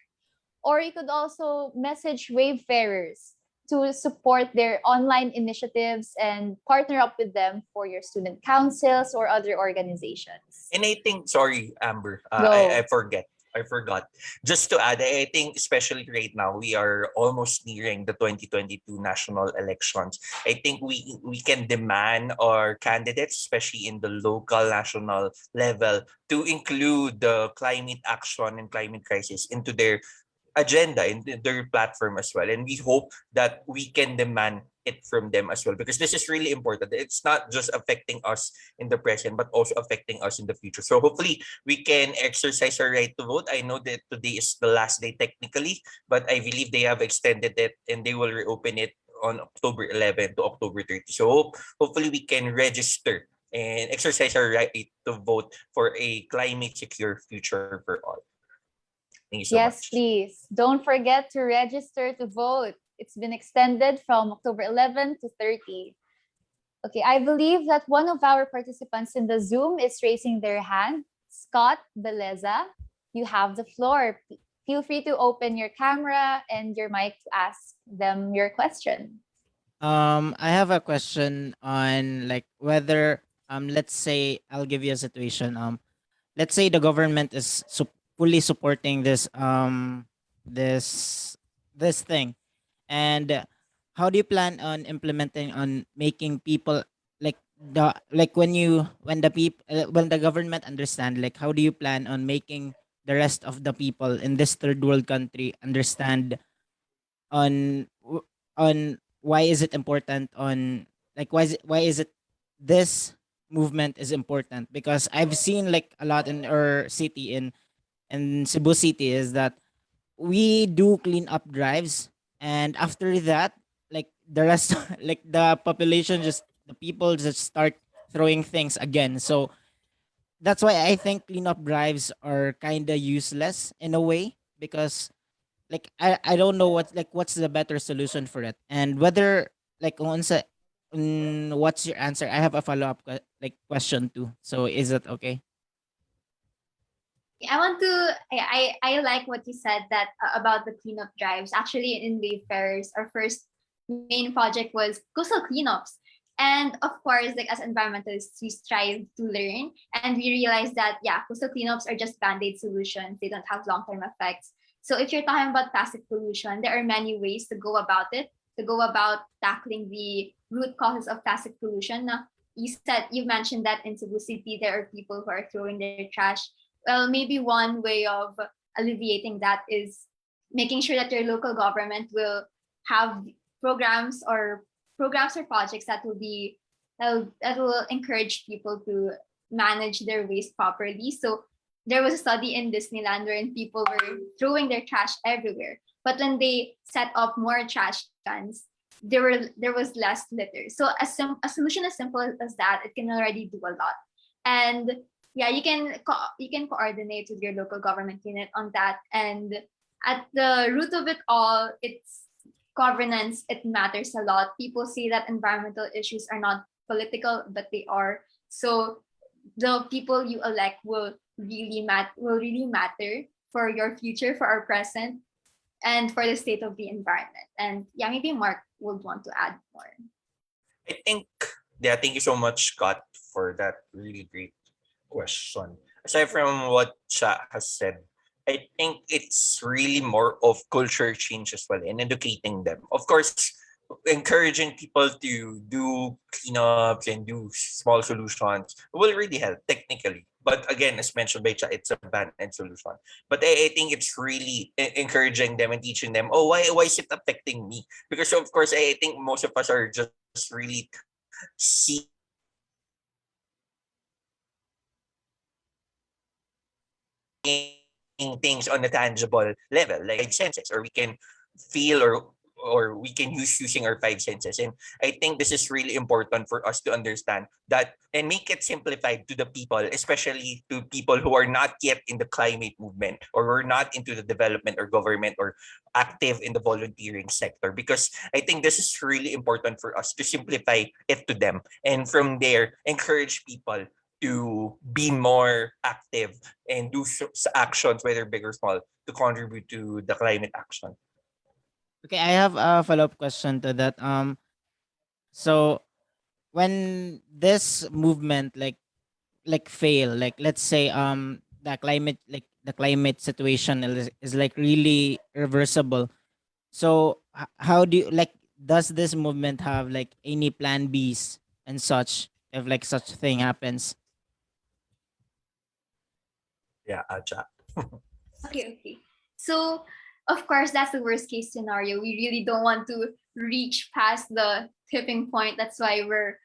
Or you could also message Wavefarers to support their online initiatives and partner up with them for your student councils or other organizations. And I think, sorry, Amber, I forgot. Just to add, I think especially right now, we are almost nearing the 2022 national elections. I think we can demand our candidates, especially in the local, national level, to include the climate action and climate crisis into their agenda, in their platform as well. And we hope that we can demand it from them as well, because this is really important. It's not just affecting us in the present, but also affecting us in the future. So hopefully we can exercise our right to vote. I know that today is the last day technically, but I believe they have extended it and they will reopen it on October 11 to October 30. So hopefully we can register and exercise our right to vote for a climate secure future for all. Thank you so much. Yes, please. Don't forget to register to vote. It's been extended from October 11 to 30. Okay, I believe that one of our participants in the Zoom is raising their hand. Scott Beleza, you have the floor. Feel free to open your camera and your mic to ask them your question. I have a question on like whether let's say I'll give you a situation. Let's say the government is fully supporting this this thing, and how do you plan on implementing on making people like when the government understand, like how do you plan on making the rest of the people in this third world country understand on on why is it important, on like why is it this movement is important? Because I've seen like a lot in our city, in Cebu City, is that we do clean up drives, and after that, like the rest like the population, just the people just start throwing things again. So that's why I think cleanup drives are kind of useless in a way, because like I don't know what's the better solution for it, and whether like what's your answer? I have a follow-up question too, so is it okay? I want to. I like what you said that about the cleanup drives. Actually, in Wavefarers, our first main project was coastal cleanups, and of course, like as environmentalists, we strive to learn, and we realize that yeah, coastal cleanups are just band-aid solutions. They don't have long-term effects. So if you're talking about plastic pollution, there are many ways to go about it. To go about tackling the root causes of plastic pollution. Now, you mentioned that in Cebu City there are people who are throwing their trash. Well, maybe one way of alleviating that is making sure that your local government will have programs or projects that will encourage people to manage their waste properly. So there was a study in Disneyland wherein people were throwing their trash everywhere, but when they set up more trash cans, there was less litter. So a solution as simple as that, it can already do a lot. And yeah, you can coordinate with your local government unit on that. And at the root of it all, it's governance. It matters a lot. People say that environmental issues are not political, but they are. So the people you elect will really matter for your future, for our present, and for the state of the environment. And yeah, maybe Mark would want to add more. I think, yeah, thank you so much, Scott, for that really great question. Aside from what Cha has said, I think it's really more of culture change as well and educating them. Of course, encouraging people to do cleanups and do small solutions will really help technically. But again, as mentioned by Cha, it's a band-aid solution. But I think it's really encouraging them and teaching them, oh, why is it affecting me? Because of course, I think most of us are just really seeing things on a tangible level, like senses, or we can feel or we can using our five senses. And I think this is really important for us to understand that and make it simplified to the people, especially to people who are not yet in the climate movement or who are not into the development or government or active in the volunteering sector. Because I think this is really important for us to simplify it to them. And from there, encourage people to be more active and do actions, whether big or small, to contribute to the climate action. Okay, I have a follow-up question to that. So when this movement fail, like let's say the climate situation is like really reversible. So how do you like does this movement have like any plan Bs and such if like such thing happens? Yeah, Acha. Okay. So of course that's the worst case scenario. We really don't want to reach past the tipping point. That's why we're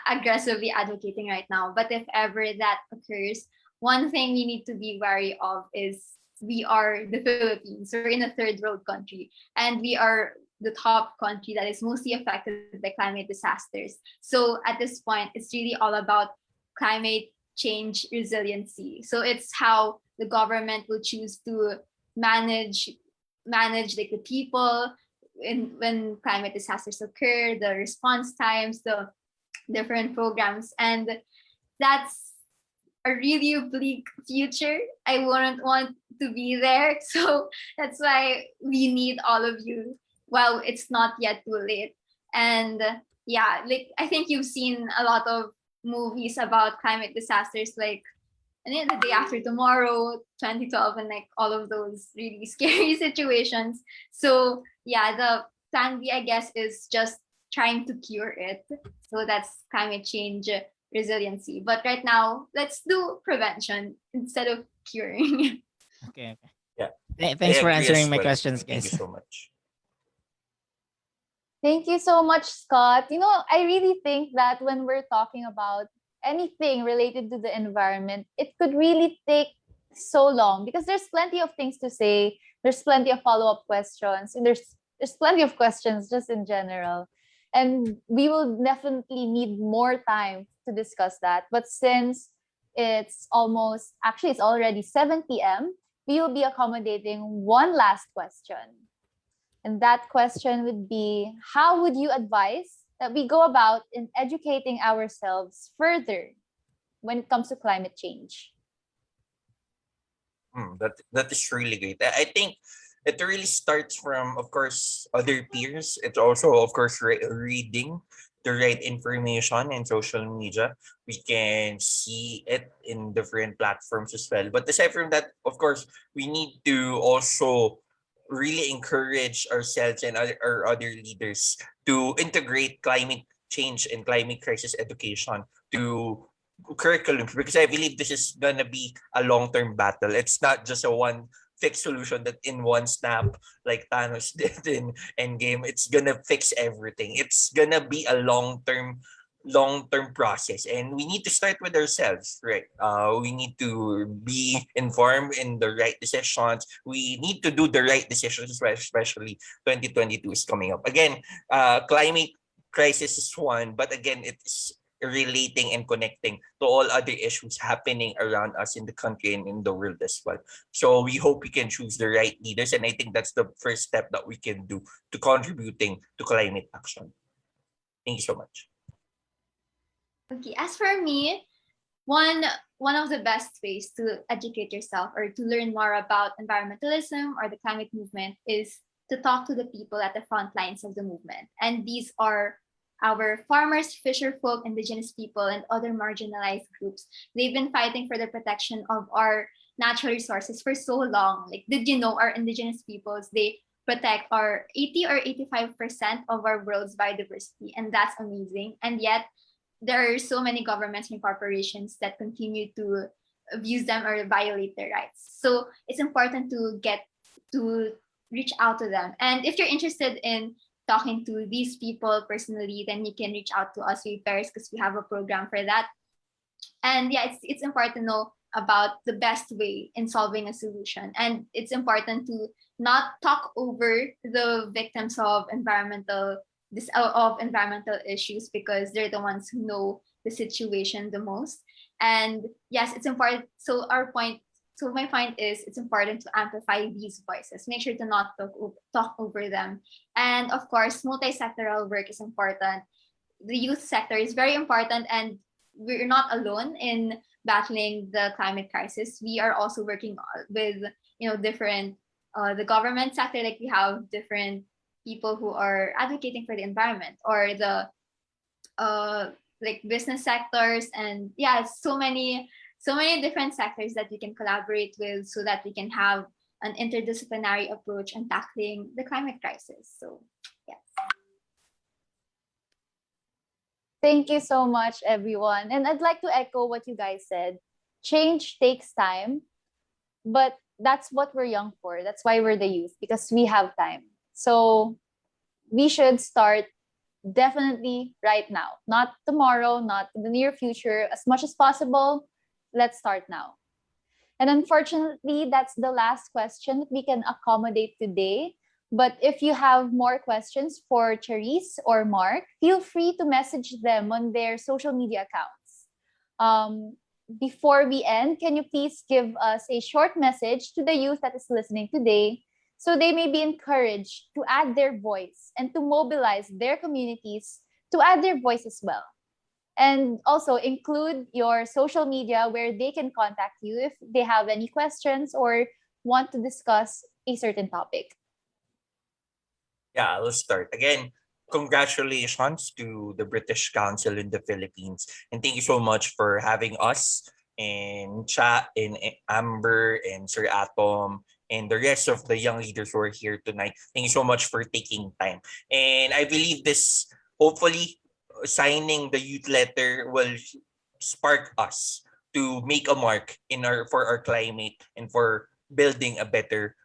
aggressively advocating right now. But if ever that occurs, one thing we need to be wary of is we are the Philippines. We're in a third world country, and we are the top country that is mostly affected by climate disasters. So at this point, it's really all about climate change resiliency. So it's how the government will choose to manage like the people, when climate disasters occur, the response times, the different programs, and that's a really bleak future. I wouldn't want to be there. So that's why we need all of you while it's not yet too late. And yeah, like I think you've seen a lot of movies about climate disasters, like and then the day after tomorrow, 2012, and like all of those really scary situations. So yeah, the plan B, I guess, is just trying to cure it. So that's climate change resiliency. But right now, let's do prevention instead of curing. Okay. Okay. Yeah. Thanks I for agree answering as my well. questions, Thank guys. you so much. Thank you so much, Scott. You know, I really think that when we're talking about anything related to the environment, it could really take so long because there's plenty of things to say. There's plenty of follow-up questions, and there's plenty of questions just in general. And we will definitely need more time to discuss that. But since it's already 7 p.m., we will be accommodating one last question. And that question would be, how would you advise that we go about in educating ourselves further when it comes to climate change? That is really great. I think it really starts from, of course, other peers. It's also, of course, reading the right information in social media. We can see it in different platforms as well. But aside from that, of course, we need to also really encourage ourselves and our other leaders to integrate climate change and climate crisis education to curriculums, because I believe this is gonna be a long-term battle. It's not just a one fixed solution that in one snap, like Thanos did in Endgame, it's gonna fix everything. It's gonna be a long-term process, and we need to start with ourselves, right? We need to be informed in the right decisions. We need to do the right decisions, especially 2022 is coming up again. Climate crisis is one, but again, it's relating and connecting to all other issues happening around us in the country and in the world as well. So we hope we can choose the right leaders, and I think that's the first step that we can do to contributing to climate action. Thank you so much. Okay, as for me, one of the best ways to educate yourself or to learn more about environmentalism or the climate movement is to talk to the people at the front lines of the movement. And these are our farmers, fisherfolk, indigenous people, and other marginalized groups. They've been fighting for the protection of our natural resources for so long. Like, did you know our indigenous peoples, they protect our 80 or 85% of our world's biodiversity, and that's amazing. And yet, there are so many governments and corporations that continue to abuse them or violate their rights. So it's important to reach out to them. And if you're interested in talking to these people personally, then you can reach out to us, Wavefarers, because we have a program for that. And yeah, it's important to know about the best way in solving a solution. And it's important to not talk over the victims of environmental issues, because they're the ones who know the situation the most. And yes, it's important. So my point is, it's important to amplify these voices. Make sure to not talk over them. And of course, multi-sectoral work is important. The youth sector is very important, and we're not alone in battling the climate crisis. We are also working with different the government sector. Like, we have different people who are advocating for the environment, or the like business sectors, and yeah, so many different sectors that we can collaborate with, so that we can have an interdisciplinary approach in tackling the climate crisis. So yeah. Thank you so much, everyone. And I'd like to echo what you guys said. Change takes time, but that's what we're young for. That's why we're the youth, because we have time. So we should start definitely right now, not tomorrow, not in the near future. As much as possible, let's start now. And unfortunately, that's the last question that we can accommodate today. But if you have more questions for Charisse or Mark, feel free to message them on their social media accounts. Before we end, can you please give us a short message to the youth that is listening today, so they may be encouraged to add their voice and to mobilize their communities to add their voice as well. And also include your social media where they can contact you if they have any questions or want to discuss a certain topic. Yeah, let's start. Again, congratulations to the British Council in the Philippines. And thank you so much for having us and Cha and Amber and Sir Atom and the rest of the young leaders who are here tonight. Thank you so much for taking time. And I believe this, hopefully, signing the youth letter will spark us to make a mark in our climate and for building a better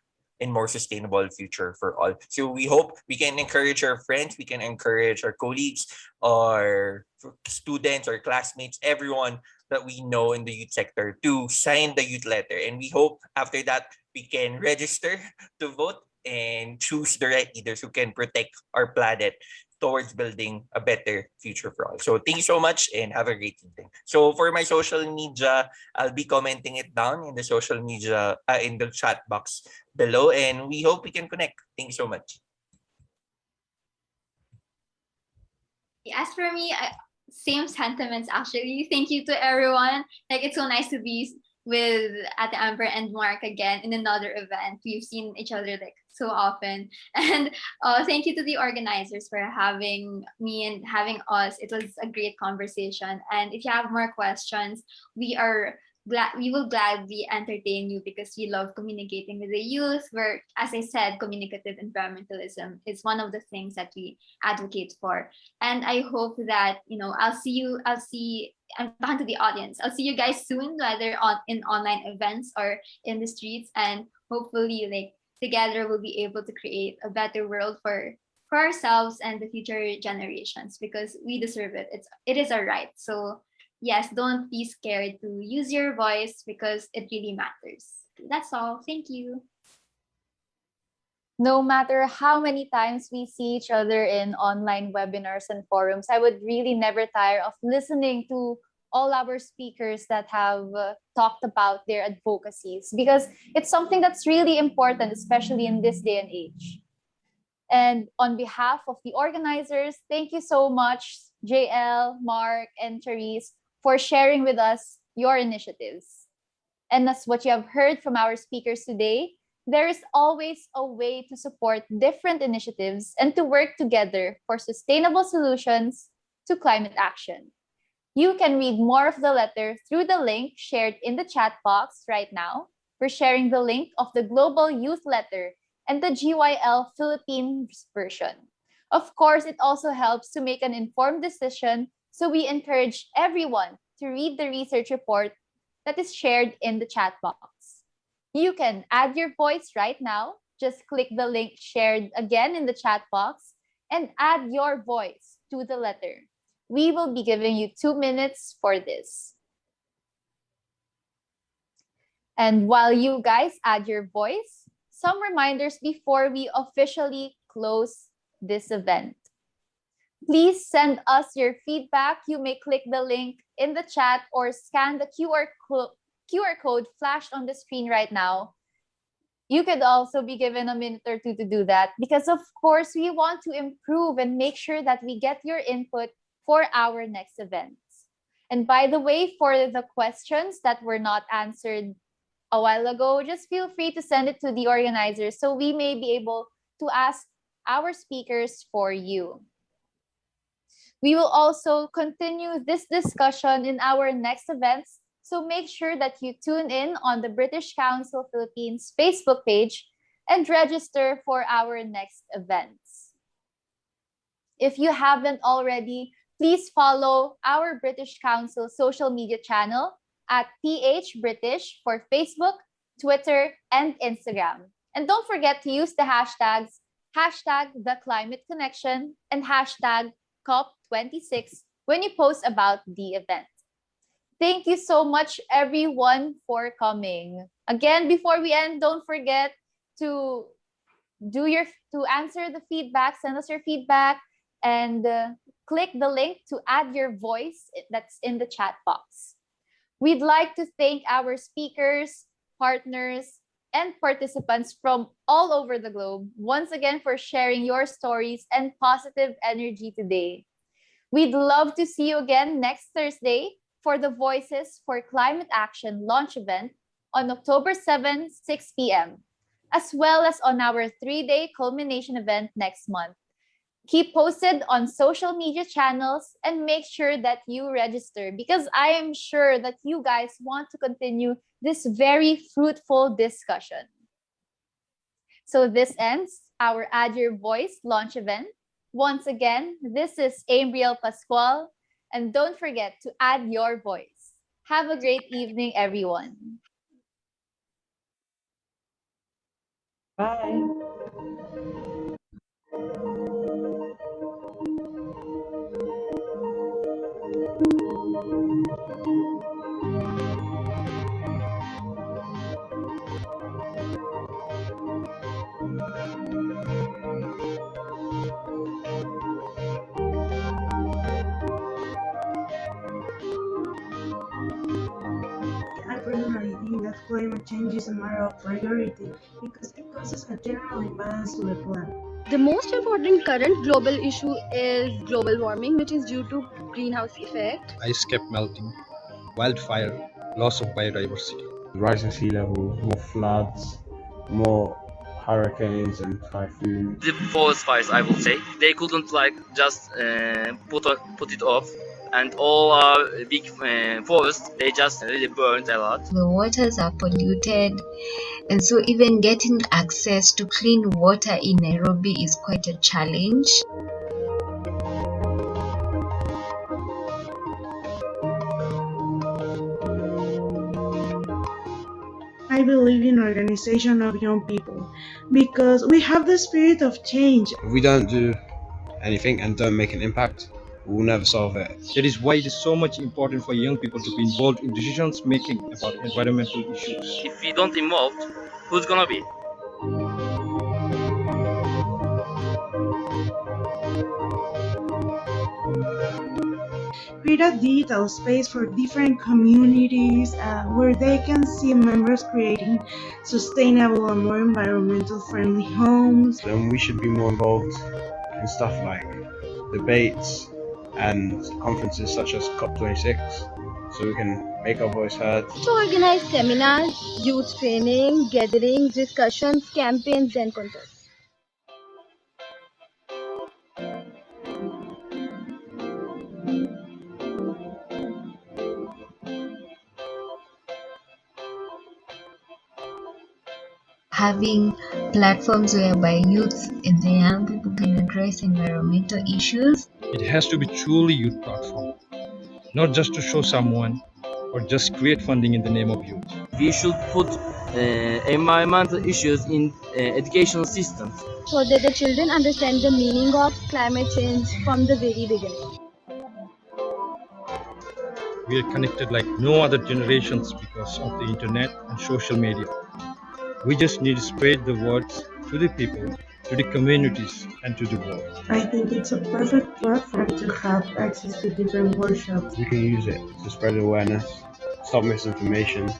and more sustainable future for all. So we hope we can encourage our friends, we can encourage our colleagues, our students, our classmates, everyone that we know in the youth sector to sign the youth letter. And we hope after that we can register to vote and choose the right leaders who can protect our planet towards building a better future for all. So thank you so much and have a great evening. So for my social media, I'll be commenting it down in the social media, in the chat box below, and we hope we can connect. Thank you so much. As for me, same sentiments actually. Thank you to everyone. Like, it's so nice to be with Ate Amber and Mark again in another event. We've seen each other like so often. And thank you to the organizers for having me and having us. It was a great conversation. And if you have more questions, we will gladly entertain you because we love communicating with the youth. Where, as I said, communicative environmentalism is one of the things that we advocate for. And I hope that, I'm talking to the audience. I'll see you guys soon, whether in online events or in the streets, and hopefully, like, together we'll be able to create a better world for ourselves and the future generations, because we deserve it. It is our right. So yes, don't be scared to use your voice because it really matters. That's all. Thank you. No matter how many times we see each other in online webinars and forums, I would really never tire of listening to all our speakers that have talked about their advocacies, because it's something that's really important, especially in this day and age. And on behalf of the organizers, thank you so much, JL, Mark, and Therese, for sharing with us your initiatives. And as what you have heard from our speakers today, there is always a way to support different initiatives and to work together for sustainable solutions to climate action. You can read more of the letter through the link shared in the chat box right now. We're sharing the link of the Global Youth Letter and the GYL Philippines version. Of course, it also helps to make an informed decision, so we encourage everyone to read the research report that is shared in the chat box. You can add your voice right now. Just click the link shared again in the chat box and add your voice to the letter. We will be giving you 2 minutes for this. And while you guys add your voice, some reminders before we officially close this event. Please send us your feedback. You may click the link in the chat or scan the QR code flashed on the screen right now. You could also be given a minute or two to do that, because of course we want to improve and make sure that we get your input for our next events. And by the way, for the questions that were not answered a while ago, just feel free to send it to the organizers so we may be able to ask our speakers for you. We will also continue this discussion in our next events, so make sure that you tune in on the British Council Philippines Facebook page and register for our next events. If you haven't already, please follow our British Council social media channel at PH British for Facebook, Twitter, and Instagram. And don't forget to use the hashtags #TheClimateConnection and #COP26 when you post about the event. Thank you so much, everyone, for coming. Again, before we end, don't forget to answer the feedback, send us your feedback, and click the link to add your voice that's in the chat box. We'd like to thank our speakers, partners, and participants from all over the globe once again for sharing your stories and positive energy today. We'd love to see you again next Thursday for the Voices for Climate Action launch event on October 7, 6 p.m., as well as on our 3-day culmination event next month. Keep posted on social media channels and make sure that you register because I am sure that you guys want to continue this very fruitful discussion. So this ends our Add Your Voice launch event. Once again, this is Ambriel Pascual, and don't forget to add your voice. Have a great evening, everyone. Bye. I personally think that climate change is a matter of priority because it causes a general imbalance to the planet. The most important current global issue is global warming, which is due to greenhouse effect. Ice cap melting, wildfire, loss of biodiversity. Rising sea levels, more floods, more hurricanes and typhoons. The forest fires, I would say, they couldn't just put it off, and all our big forests, they just really burned a lot. The waters are polluted, and so even getting access to clean water in Nairobi is quite a challenge. I believe in organization of young people because we have the spirit of change. If we don't do anything and don't make an impact, we'll never solve it. That is why it is so much important for young people to be involved in decisions making about environmental issues. If we don't involve, who's gonna be? Create a digital space for different communities where they can see members creating sustainable and more environmental friendly homes. Then we should be more involved in stuff like debates and conferences such as COP26 so we can make our voice heard. To organize seminars, youth training, gatherings, discussions, campaigns, and contests. Having platforms whereby youth and the young people can address environmental issues. It has to be truly youth platform, not just to show someone or just create funding in the name of youth. We should put environmental issues in educational systems So that the children understand the meaning of climate change from the very beginning. We are connected like no other generations because of the internet and social media. We just need to spread the words to the people, to the communities, and to the world. I think it's a perfect platform to have access to different workshops. We can use it to spread awareness, stop misinformation.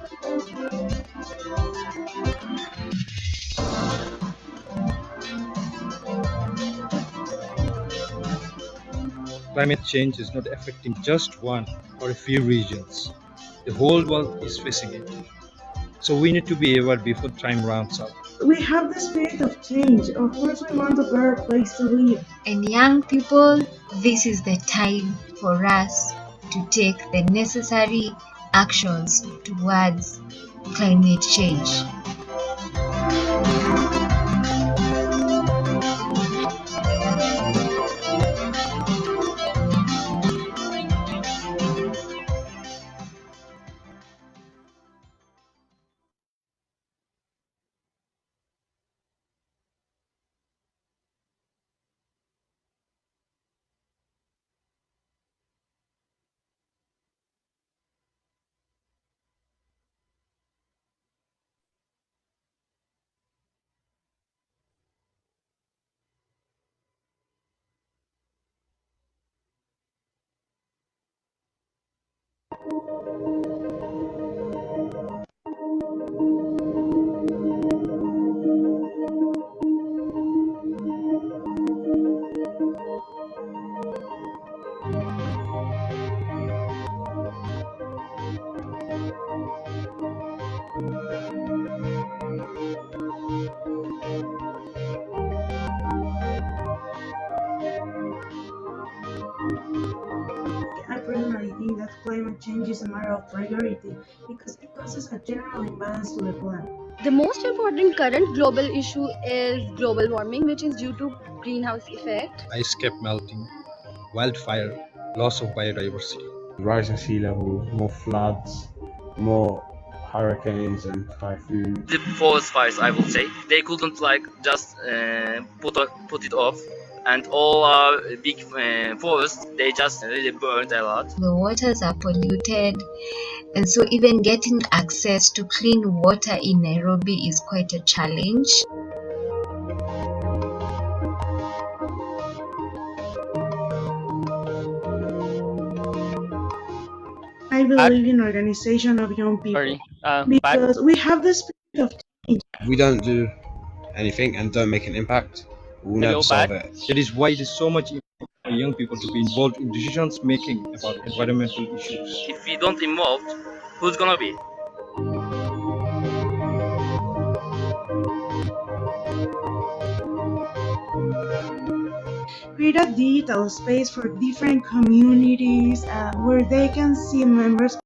Climate change is not affecting just one or a few regions. The whole world is facing it. So we need to be aware before time runs out. We have the spirit of change. Of course, we want a better place to live. And young people, this is the time for us to take the necessary actions towards climate change. climate change is a matter of priority because it causes a general imbalance to the planet. The most important current global issue is global warming, which is due to greenhouse effect. Ice cap melting, wildfire, loss of biodiversity. Rising sea level, more floods, more hurricanes and typhoons. The forest fires, I would say, they couldn't just put it off, and all our big forests, they just really burned a lot. The waters are polluted, and so even getting access to clean water in Nairobi is quite a challenge. I believe in organization of young people because we have the spirit of change. If we don't do anything and don't make an impact, we'll never solve it. That is why it is so much important for young people to be involved in decisions making about environmental issues. If we don't involve, who's gonna be? Create a digital space for different communities where they can see members